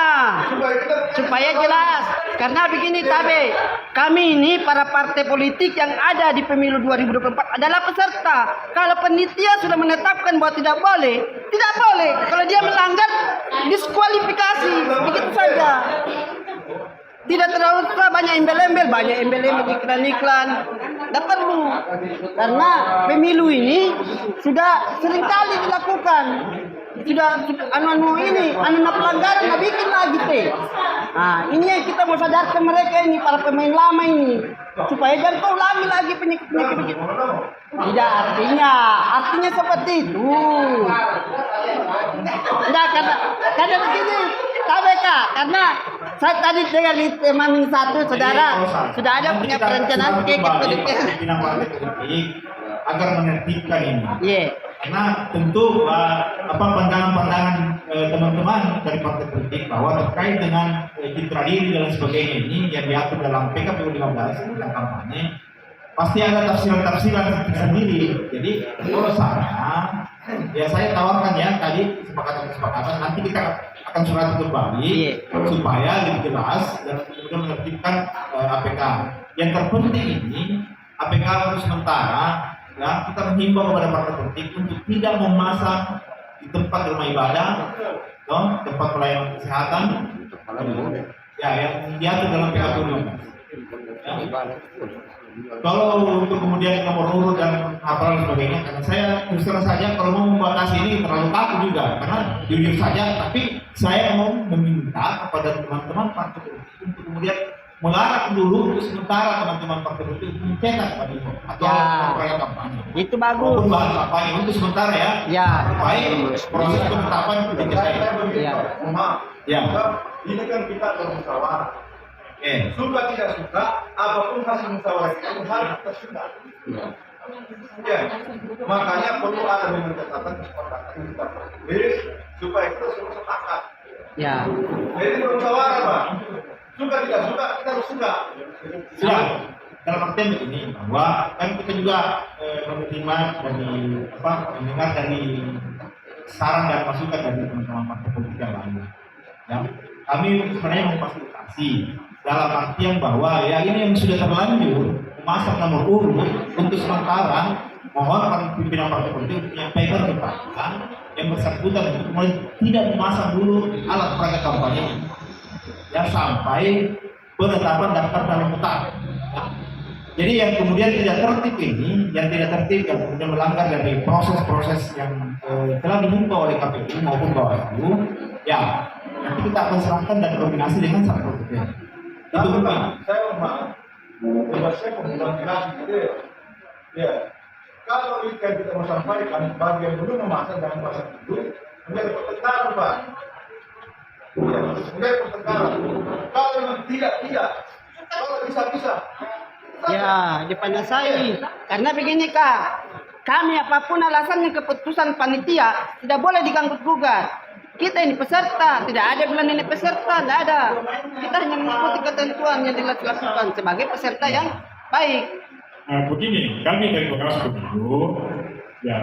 supaya jelas. Karena begini Tabe, kami ini para partai politik yang ada di pemilu 2024 adalah peserta. Kalau panitia sudah menetapkan bahwa tidak boleh, tidak boleh. Kalau dia melanggar, diskualifikasi, begitu saja. Tidak terlalu banyak embel-embel, iklan-iklan. Tidak perlu. Karena pemilu ini sudah seringkali dilakukan. Sudah anu pelanggaran nggak bikin lagi teh. Nah ini yang kita mau sadarkan mereka ini, para pemain lama ini, supaya jangan kau ulangi lagi penyakit-penyakit begitu. Tidak, artinya seperti itu. Tidak, karena begini, KBK, karena saya tadi dengar di teman satu saudara sudah ada punya perencanaan
agar menertibkan ini. Karena tentu pandangan-pandangan teman-teman dari partai politik bahwa terkait dengan citra diri dan sebagainya ini yang diatur dalam PKPU 15 tentang kampanye pasti ada tafsiran-tafsiran sendiri. Jadi menurut saya tawarkan ya tadi kesepakatan nanti kita akan surat kembali supaya lebih jelas dan kemudian menertibkan APK. Yang terpenting ini APK untuk sementara ya kita menghimbau kepada partai politik untuk tidak memasang di tempat rumah ibadah, tempat pelayanan kesehatan, ya yang diatur dalam PKPU 15. Ya.
Kalau untuk kemudian nomor urut dan apa dan sebagainya, karena saya terus terang saja kalau mau membatasi ini terlalu takut juga, karena jujur saja, tapi saya mau meminta kepada teman-teman partai politik untuk kemudian melarang dulu untuk sementara teman-teman partai politik mencetak baliho atau proyek kampanye.
Itu bagus.
Maupun bahan kampanye untuk sementara ya.
Ya.
Baik proses penetapan ketika saya.
Ya.
Ya.
Ini kan kita bermusyawarah. Suka tidak suka, apapun hasil musyawarah itu harus kita suka. Ya, makanya perlu ada memang catatan kesepakatan kita tulis supaya kita semua sepakat.
Ya.
Jadi bermusyawarah, Pak. Suka tidak suka, kita harus suka.
Siap. Dalam artian begini bahwa kan kita juga menerima dari mendengar dari saran dan masukan dari teman-teman partai politik yang lain. Ya, kami sebenarnya memfasilitasi dalam artian bahwa ya ini yang sudah terlanjur memasang nomor urut untuk sementara, mohon para pimpinan partai politik menyampaikan kepada yang bersangkutan untuk tidak memasang dulu alat peraga kampanye ya sampai penetapan daftar calon tetap. Ya. Jadi yang kemudian tidak tertib ini, yang tidak tertib yang kemudian melanggar dari proses-proses yang telah dihimbau oleh KPU maupun Bawaslu, ya nanti kita akan serahkan dan koordinasi dengan Satpol PP. Itu
Pak, saya memang saya komunikasi gitu ya. Ya, kalau itu yang kita mau sampaikan, bagi yang belum memasang dan memasang dulu, menjadi pertengkaran Pak. Ya, menjadi pertengkaran. Kalau memang tidak, kalau bisa.
Ya, dipanasai. Karena begini Kak, kami apapun alasannya keputusan panitia tidak boleh diganggu-gugat. Kita ini peserta, tidak ada bilang ini peserta, tidak ada. Kita hanya mengikuti ketentuan yang dilakukan sebagai peserta yang baik.
Begini, kami dari Pengawas Pemilu, ya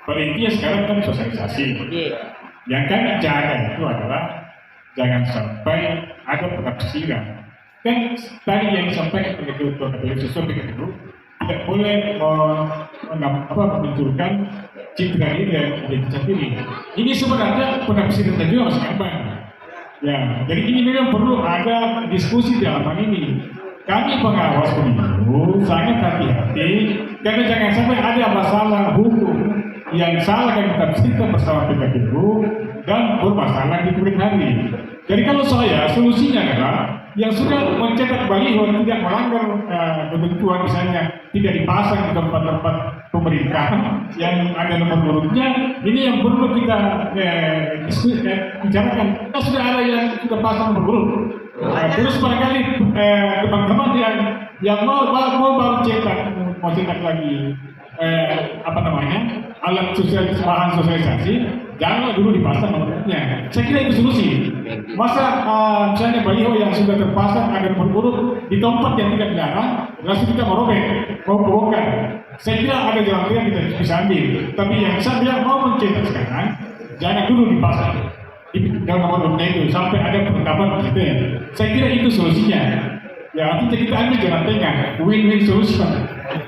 perintinya sekarang kan sosialisasi. Yang kami jaga itu adalah jangan sampai ada penafsiran. Kan tadi yang disampaikan oleh Ketua KPU sesuai PKPU tidak boleh memunculkan citra diri dan identitas diri. Ini sebenarnya penafsiran juga Mas Kaban. Ya, jadi ini memang perlu ada diskusi dalam hal ini. Kami pengawas pemilu sangat hati-hati karena jangan sampai ada masalah hukum yang salah kami tafsirkan bersama PKPU dan bermasalah di kemudian hari. Jadi kalau saya solusinya adalah yang sudah mencetak baliho tidak melanggar ketentuan, misalnya tidak dipasang di tempat-tempat pemerintah yang ada nomor urutnya, ini yang perlu kita bicarakan. Kita sudah ada yang sudah pasang nomor urut. Terus barangkali teman-teman yang mau baru cetak lagi alat bahan sosialisasi, janganlah dulu dipasang nomornya. Saya kira itu solusi. Masa misalnya baliho yang sudah terpasang ada nomor urut di tempat yang tidak dilarang, langsung kita mau bongkar. Saya kira ada jalan yang kita bisa ambil. Tapi yang saya bilang mau mencetak sekarang, jangan dulu dipasang di dalam nomor urutnya itu sampai ada penetapan gitu ya. Saya kira itu solusinya. Ya artinya kita ambil jalan tengah, win-win solution.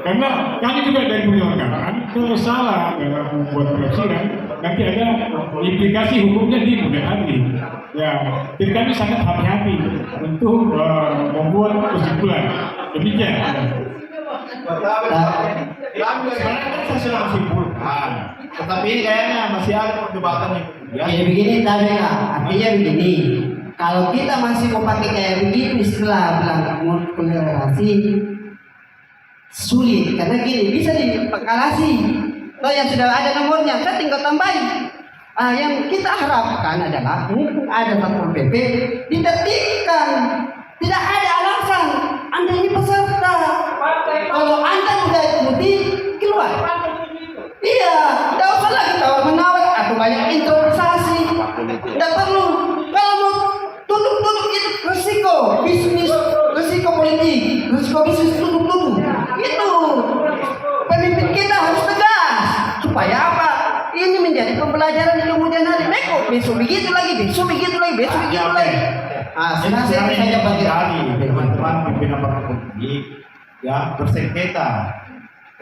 Karena kami juga dari penyelenggaraan, kalau salah dalam membuat penafsiran, nanti ada implikasi hukumnya di kemudian hari. Ya, jadi kami sangat hati-hati untuk membuat kesimpulan. Demikian.
Sebenarnya saya sudah simpulkan, tetapi kayaknya masih ada perdebatan yang kemudian.
Jadi begini tadi Kak, artinya begini. Kalau kita masih mau pakai kayak begitu istilah bilang toleransi sulit karena gini bisa dikalasi. Kalau yang sudah ada nomornya, saya tinggal tambahin. Yang kita harapkan adalah mumpung ada Satpol PP ditertibkan. Tidak ada alasan Anda ini peserta. Kalau Anda sudah ikuti keluar. Iya, tidak usah lagi tawar-menawar atau banyak improvisasi. Tidak perlu. Kalau mau tutup itu risiko bisnis, risiko politik, risiko bisnis tutup. Itu pemimpin kita harus tegas supaya apa? Ini menjadi pembelajaran di kemudian hari. Besok begitu lagi.
Saya bagi teman-teman pimpinan partai politik ya bersengketa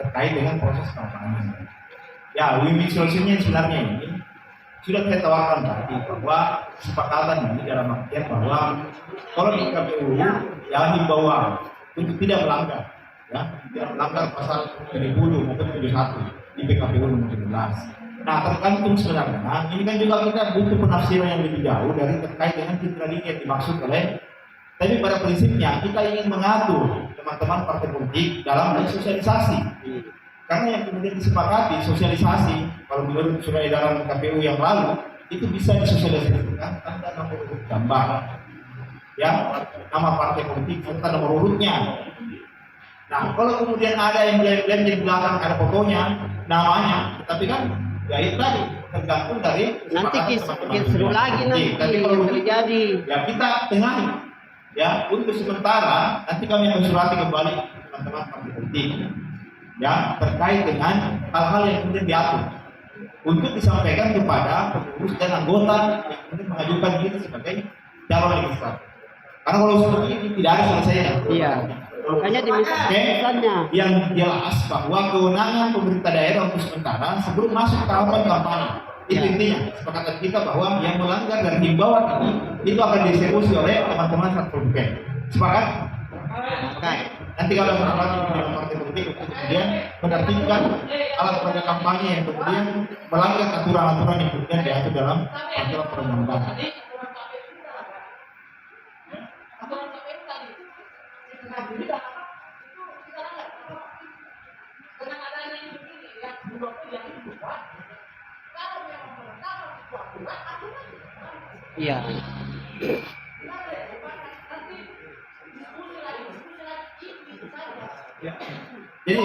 terkait dengan proses kampanye. Ya, win-win solusinya sebenarnya ini sudah kita tawarkan tadi bahwa kesepakatan ini dalam artian bahwa kalau di KPU ya himbauan untuk tidak melanggar ya, yang melanggar pasal 70 maupun 71 di PKPU nomor 17. Nah, tergantung sebenarnya, ini kan juga kita butuh penafsiran yang lebih jauh dari terkait dengan citra diri yang dimaksud oleh. Tapi pada prinsipnya kita ingin mengatur teman-teman partai politik dalam sosialisasi. Karena yang kemudian disepakati sosialisasi, kalau menurut surat edaran KPU yang lalu, itu bisa disosialisasikan tanda nomor urut gambar, ya, nama partai politik serta nomor urutnya. Nah, kalau kemudian ada yang klaim di belakang ada fotonya, namanya, tapi kan ya itu tadi tergantung dari
nanti seru lagi nanti
kalau
terjadi.
Ya kita tengahi, ya untuk sementara nanti kami akan surati kembali teman-teman partai politik, ya terkait dengan hal-hal yang kemudian diatur untuk disampaikan kepada pengurus dan anggota yang kemudian mengajukan diri sebagai calon legislatif. Karena kalau seperti ini tidak ada selesainya.
Iya. Makanya diminta
yang jelas bahwa kewenangan pemerintah daerah untuk sementara sebelum masuk tahapan kampanye. Itu intinya kesepakatan kita bahwa yang melanggar dan himbauan ini itu akan dieksekusi oleh teman-teman Satpol PP. Sepakat? Nanti kalau ada dengan partai politik untuk kemudian menertibkan alat peraga kampanye yang kemudian melanggar aturan-aturan yang kemudian diatur dalam peraturan perundang-undangan.
Iya.
Jadi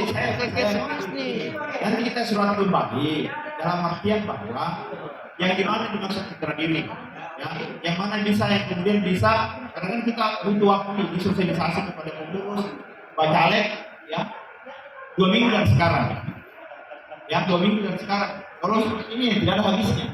nanti kita surat kembali dalam artian bahwa yang dimana dimaksud citra diri, ya, yang mana bisa yang kemudian bisa, karena kan kita butuh waktu disosialisasi kepada pengurus, bacalek, ya 2 minggu dari sekarang, ya 2 minggu dari sekarang. Kalau seperti ini tidak ada habisnya.